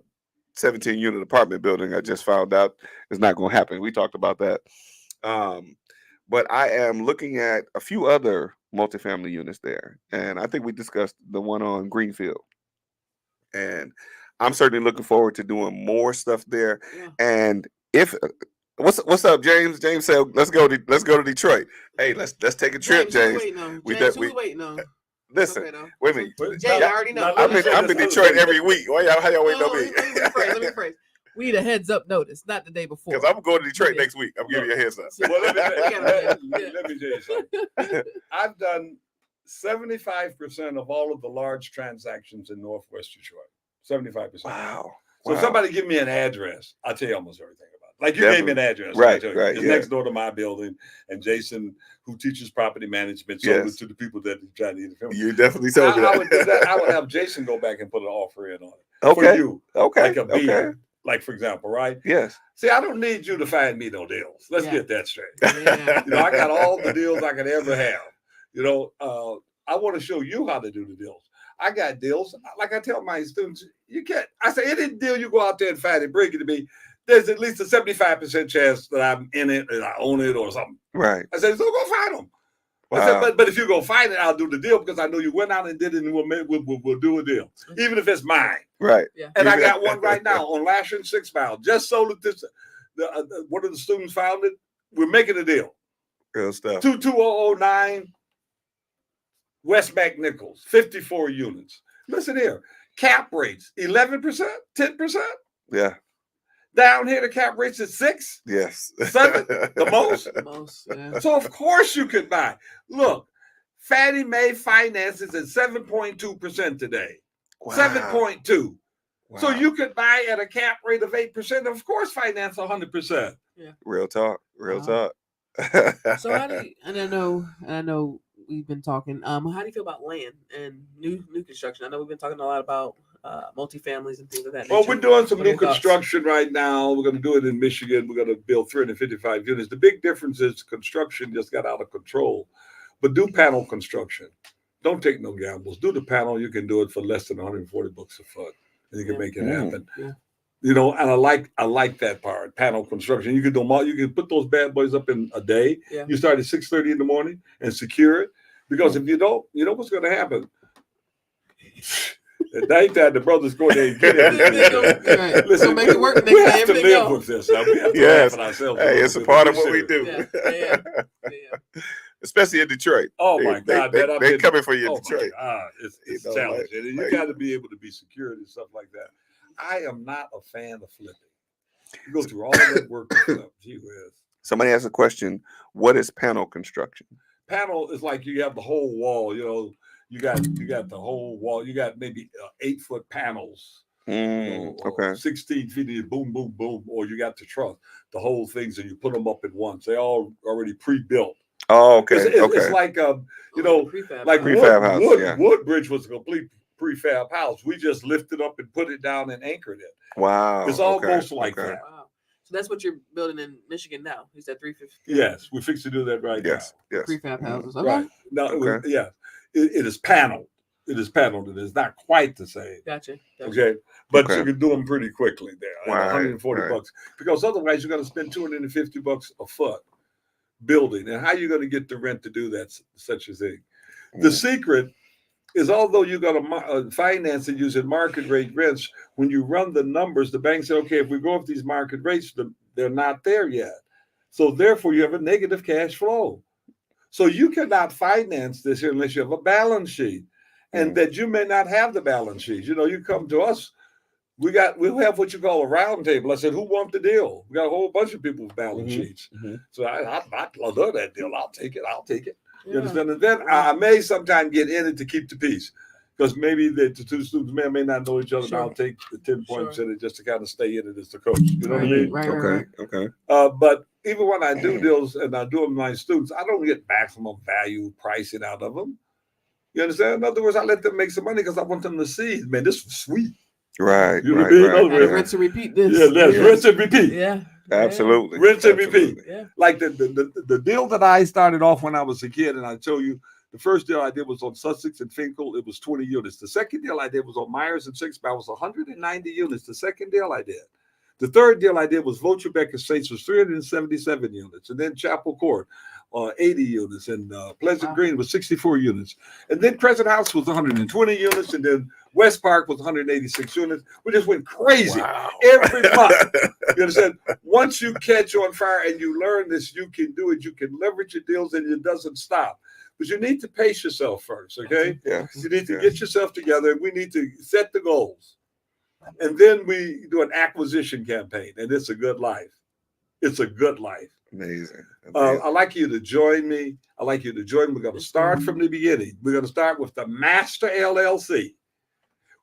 17 unit apartment building. I just found out it's not going to happen. We talked about that. But I am looking at a few other multifamily units there. And I think we discussed the one on Greenfield. And I'm certainly looking forward to doing more stuff there. Yeah. And if what's up, James? James said, let's go to Detroit. Hey, let's take a trip, James. James. Who we waiting on? We James, de- who we- waiting on? Listen, Okay, though. wait a minute. Jay, Y'all- I already know. I'm in Detroit every week. Why y'all, how y'all waiting Oh, on me? let me rephrase. We need a heads up notice, not the day before. Because I'm going to Detroit Yeah. next week. I'm giving you a heads up. Well, let me Yeah. let me tell you something. I've done 75% of all of the large transactions in Northwest Detroit. 75%. Wow. So Wow. somebody give me an address, I'll tell you almost everything about it. Like you gave me an address. Right, I'll tell you. right, It's yeah. next door to my building. And Jason, who teaches property management, sold Yes. it to the people that try to interfere. You definitely told me that. I would do that. I would have Jason go back and put an offer in on it. Okay. For you. Okay. Like a Okay. beer. Like, for example, right? Yes. See, I don't need you to find me no deals. Let's Yeah. get that straight. Yeah. You know, I got all the deals I could ever have. You know, I want to show you how to do the deals. I got deals. Like I tell my students, you can't. I say any deal you go out there and find it, bring it to me. There's at least a 75% chance that I'm in it and I own it or something. Right. I said, so go find them. I Wow. said, but if you go find it, I'll do the deal because I know you went out and did it, and we'll do a deal, even if it's mine. Right. Yeah. And I Even- got one right now on Lasher and 6 Mile. Just sold it. This one of the students found it. We're making a deal. Real stuff. 22009 West Mac Nichols, 54 units. Listen here, cap rates 11%, 10%. Yeah. Down here, the cap rate's at 6. Yes. 7, the most. Most, yeah. So of course you could buy. Look, Fannie Mae finances at 7.2% today. Wow. 7.2. So Wow. you could buy at a cap rate of 8%. Of course, finance 100%. Real talk. Real Wow. talk. So how do you, and I know we've been talking, how do you feel about land and new construction? I know we've been talking a lot about multifamilies and things of that Well, nature. we're doing some What are new your thoughts? construction right now. We're going to do it in Michigan. We're going to build 355 units. The big difference is construction just got out of control. But do panel construction. Don't take no gambles. Do the panel. You can do it for less than 140 bucks a foot, and you can Yeah. make it happen. Yeah. You know, and I like that part. Panel construction. You can do them all. You can put those bad boys up in a day. Yeah. You start at 6:30 in the morning and secure it. Because if you don't, you know what's going to happen. At nighttime, the brothers go there and get it. Right. Listen, So make it work the we next day, have to everything live go. with this. Now. We have to Yes. laugh at ourselves. Hey, it's a part of what we do. Yeah. Yeah. Especially in Detroit. Oh my God, man! I've They're been- coming for you in Oh Detroit. my God, it's You know, challenging, and you like- got to be able to be secured and stuff like that. I am not a fan of flipping. You go through all of that work to flip. Gee whiz. Somebody asked a question. What is panel construction? Panel is like you have the whole wall. You know, you got the whole wall. You got maybe 8-foot panels. You know, Okay. 16 feet, and boom, boom, boom, or you got the truss, the whole things, and you put them up at once. They all already pre-built. Oh, okay. It's Okay. like you know, Prefab like house. Prefab house, yeah. Woodbridge was a complete prefab house. We just lifted up and put it down and anchored it. Wow. It's okay, almost like okay. that. Wow. So that's what you're building in Michigan now. You said 350. Yes, we fixed to do that right Yes. Yes. Prefab Mhm. houses. now. Okay. Right. No, Okay. it is paneled. It is paneled. It is not quite the same. Gotcha. Okay. But Okay. you can do them pretty quickly there at Right, 140 right. bucks. Because otherwise you're going to spend 250 bucks a foot building. And how are you going to get the rent to do that such a thing? The secret is, although you're going to finance it using market rate rents, when you run the numbers, the bank say, okay, if we go with these market rates, they're not there yet. So therefore, you have a negative cash flow. So you cannot finance this here unless you have a balance sheet, and that you may not have the balance sheet. You know, you come to us, we'll have what you call a round table. I said, who wants the deal? We got a whole bunch of people with balance sheets. So I love that deal. I'll take it. You understand? And then I may sometimes get in it to keep the peace, because maybe the two students may or may not know each other. Sure. And I'll take the 10 points Sure. in it just to kind of stay in it as the coach. You know what I mean? Right. Okay. Okay. But even when I do deals and I do them with my students, I don't get maximum value pricing out of them. You understand? In other words, I let them make some money because I want them to see, man, this was sweet. Right. You know what I Right. mean? Right. Other Gotta words, rinse and repeat this. Yeah, let's rinse and repeat. Yeah. Absolutely. Rinse and repeat. Absolutely. Yeah. Like the deal that I started off when I was a kid, and I told you, the first deal I did was on Sussex and Finkel. It was 20 units. The second deal I did was on Myers and Shakespeare. It was 190 units. The second deal I did. The third deal I did was Votrbeck Estates, was 377 units. And then Chapel Court, 80 units. And Pleasant Green was 64 units. And then Crescent House was 120 units. And then West Park was 186 units. We just went crazy Wow. every month. You understand? Once you catch on fire and you learn this, you can do it. You can leverage your deals and it doesn't stop. But you need to pace yourself first, okay? Yes. You need to yes. get yourself together, and we need to set the goals. And then we do an acquisition campaign, and it's a good life. It's a good life. Amazing. I'd like you to join me. We're going to start from the beginning. We're going to start with the Master LLC,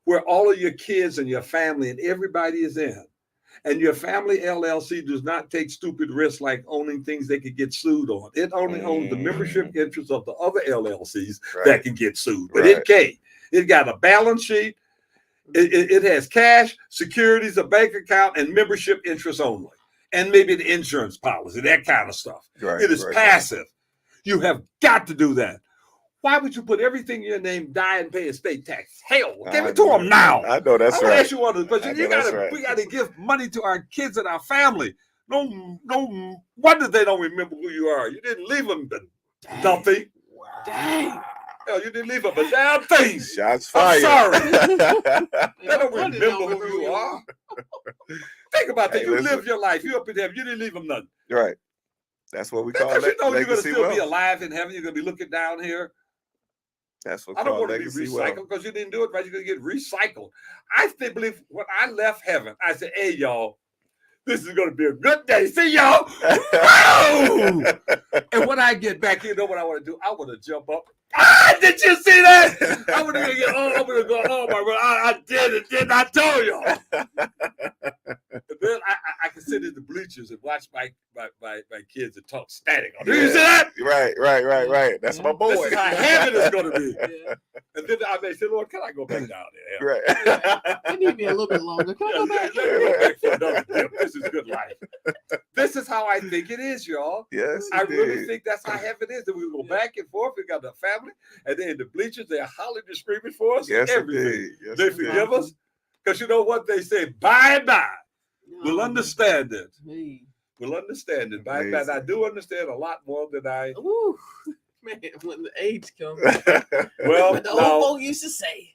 where all of your kids and your family and everybody is in. And your family LLC does not take stupid risks like owning things they could get sued on. It only owns the membership interests of the other LLCs that can get sued. But it can't. It got a balance sheet. It has cash, securities, a bank account, and membership interests only. And maybe the insurance policy, that kind of stuff. Right, It is right, passive. You have got to do that. Why would you put everything in your name, die, and pay estate tax? Hell, give it to them now. I know that's I'm gonna right. ask you one of the questions. I know that's right. We gotta give money to our kids and our family. No wonder they don't remember who you are. You didn't leave them nothing. Dang. Hell, you didn't leave them a damn thing. Shots I'm fired. sorry. They No don't wonder they don't remember who you are. Think about that. Hey, You listen. live your life. You up in heaven. You didn't leave them nothing. Right. That's what we call Because you know you're gonna legacy still be wealth. alive in heaven. You're gonna be looking down here. That's what I don't called want to be legacy recycled wealth. because you didn't do it right. You're going to get recycled. I still believe when I left heaven, I said, hey, y'all, this is going to be a good day. See y'all. Woo! And when I get back, you know what I want to do? I want to jump up. Ah, did you see that? I'm going to get, oh, I'm going to go, oh, my God, I did it, didn't I tell y'all? And then I can sit in the bleachers and watch my kids and talk static. Do you see that? Right. That's Yeah. my boy. This is how heaven is going to be. Yeah. And then I may say, Lord, can I go back down there? Right. It need to be a little bit longer. Can I go back? Let me go back for another dip. This is good life. This is how I think it is, y'all. Yes, I really indeed. think that's how heaven is. And we go back and forth. We got the family, and then in the bleachers, they're hollering and screaming for us. Yes, everything. indeed. Yes, They indeed. forgive us because you know what they say. By and by, we'll Oh, understand it. hey. We'll understand it. By and by, and I do understand a lot more than I. Ooh, Man, when the age comes, Well, what the old now, folk used to say.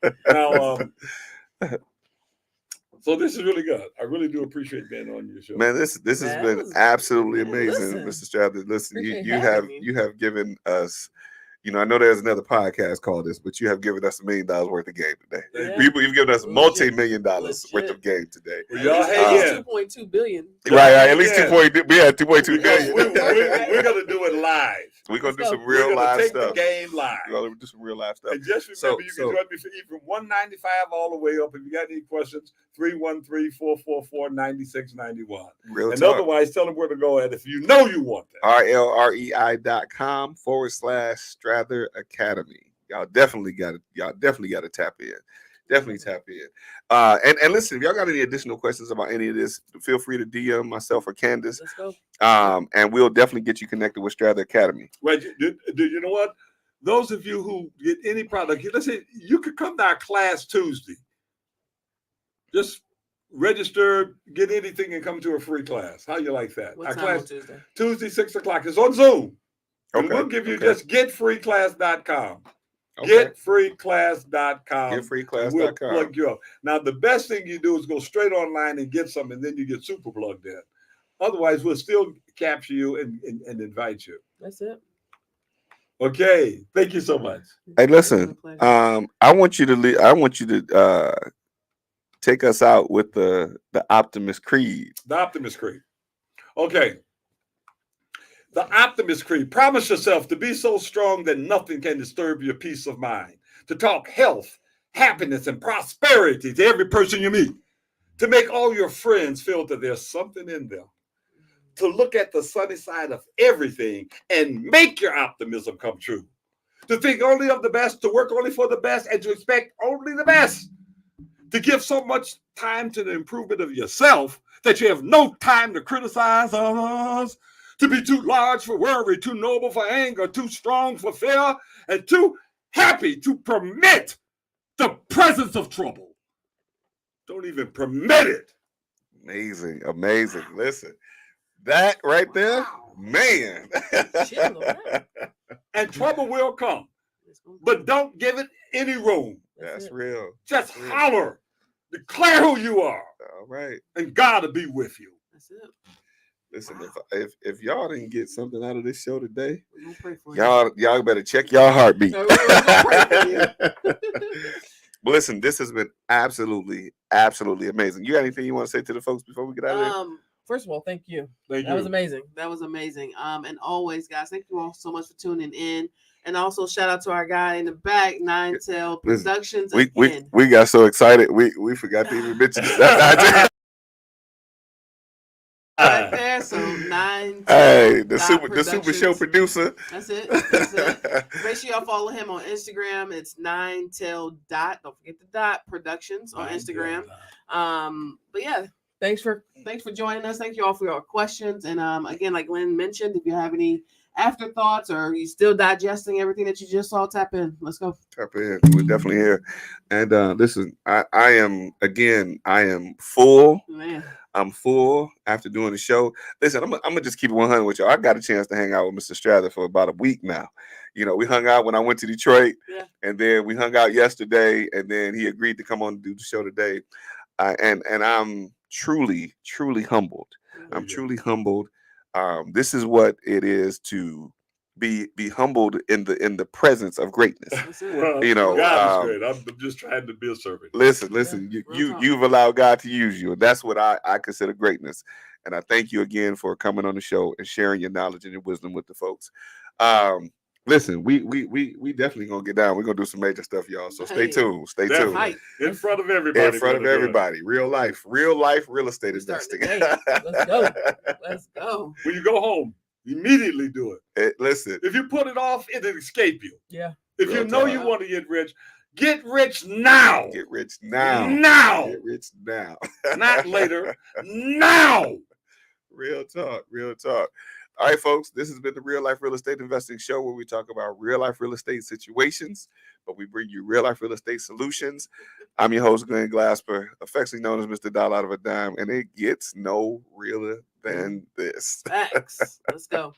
So this is really good. I really do appreciate being on your show. Man, this has That been was- absolutely man, amazing, listen. Mr. Strathers. Listen, Appreciate you having have me. you have given us, I know there's another podcast called this, but you have given us $1 million worth of game today. Yeah. You've given us Legit. multi-million dollars worth Legit. of game today. Well, y'all at hang least in. 2.2 billion. Right, at least Yeah. 2.2 We're billion. gonna do it live. We're gonna do Let's some go. real We're gonna live take stuff. the game live. We're gonna do some real live stuff. And just remember, So- you so- can join me for even $195 all the way up. If you got any questions, 313-444-9691. Real And talk. otherwise, tell them where to go at if you know you want that. RLREI.com/Strather Academy. Y'all definitely got to tap in. Definitely tap in. And listen, if y'all got any additional questions about any of this, feel free to DM myself or Candace. Let's go. And we'll definitely get you connected with Strather Academy. Well, you know what? Those of you who get any product, let's say you could come to our class Tuesday. Just register, get anything, and come to a free class. How you like that? What Our time class on Tuesday? Tuesday, 6 o'clock. It's on Zoom. And Okay, we'll give you okay. just getfreeclass.com. Okay. Getfreeclass.com. and we'll Getfreeclass.com. plug you up. Now, the best thing you do is go straight online and get some, and then you get super plugged in. Otherwise, we'll still capture you and invite you. That's it. Okay. Thank you so much. Hey, listen. It's been a pleasure. I want you to take us out with the Optimist Creed. The Optimist Creed. Okay. The Optimist Creed. Promise yourself to be so strong that nothing can disturb your peace of mind. To talk health, happiness, and prosperity to every person you meet. To make all your friends feel that there's something in them. To look at the sunny side of everything and make your optimism come true. To think only of the best, to work only for the best, and to expect only the best. To give so much time to the improvement of yourself that you have no time to criticize others. To be too large for worry, too noble for anger, too strong for fear, and too happy to permit the presence of trouble. Don't even permit it. Amazing. Listen, that right there, man. Chill on that. And trouble will come, It's gonna- but don't give it any room. That's it. real. Just holler, declare who you are, All right. and God will be with you. That's it. Listen, if y'all didn't get something out of this show today, We're gonna pray for you. y'all better check your heartbeat. No, we're gonna pray for you. But listen, this has been absolutely amazing. You got anything you want to say to the folks before we get out of here? First of all, thank you. Thank That was amazing. That was amazing. And always, guys, thank you all so much for tuning in. And also shout out to our guy in the back, Nine Tail Listen, Productions. We again. got so excited we forgot to even mention that. Right there. So Nine Hey, Tail the super show Productions. producer. That's it. That's it. Make sure y'all follow him on Instagram. It's Nine Tail Dot. Don't forget the dot Productions on Instagram. But yeah, thanks for joining us. Thank you all for your questions. And again, like Lynn mentioned, if you have any afterthoughts or you still digesting everything that you just saw, tap in. Let's go. Tap in. We're definitely here. And listen, I am full. Man. I'm full after doing the show. Listen, I'm gonna just keep it 100 with y'all. I got a chance to hang out with Mr. Strather for about a week now. You know, we hung out when I went to Detroit, Yeah. and then we hung out yesterday, and then he agreed to come on and do the show today. And I'm truly humbled. I'm truly humbled. This is what it is to be humbled in the presence of greatness. That's it. Well, You know, God is great. I'm just trying to be a servant. Listen, Yeah, real you talk. you've allowed God to use you, and that's what I consider greatness. And I thank you again for coming on the show and sharing your knowledge and your wisdom with the folks. Listen, we definitely gonna get down. We're gonna do some major stuff, y'all. So stay Hey. tuned. Stay Definitely. tuned. Hype. In front of everybody. In front of we're gonna do it. everybody. Real life, real estate We starting investing. today. Let's go. Let's go. When you go home, immediately do it. Listen, If you put it off, it'll escape you. Yeah. If Real you know talk. you want to get rich now. get rich now. Now. Get rich now. Not later. Now. Real talk, real talk. All right, folks, this has been the Real Life Real Estate Investing Show, where we talk about real life real estate situations, but we bring you real life real estate solutions. I'm your host, Glenn Glasper, affectionately known as Mr. Dollar Out of a Dime, and it gets no realer than this. Facts. Let's go.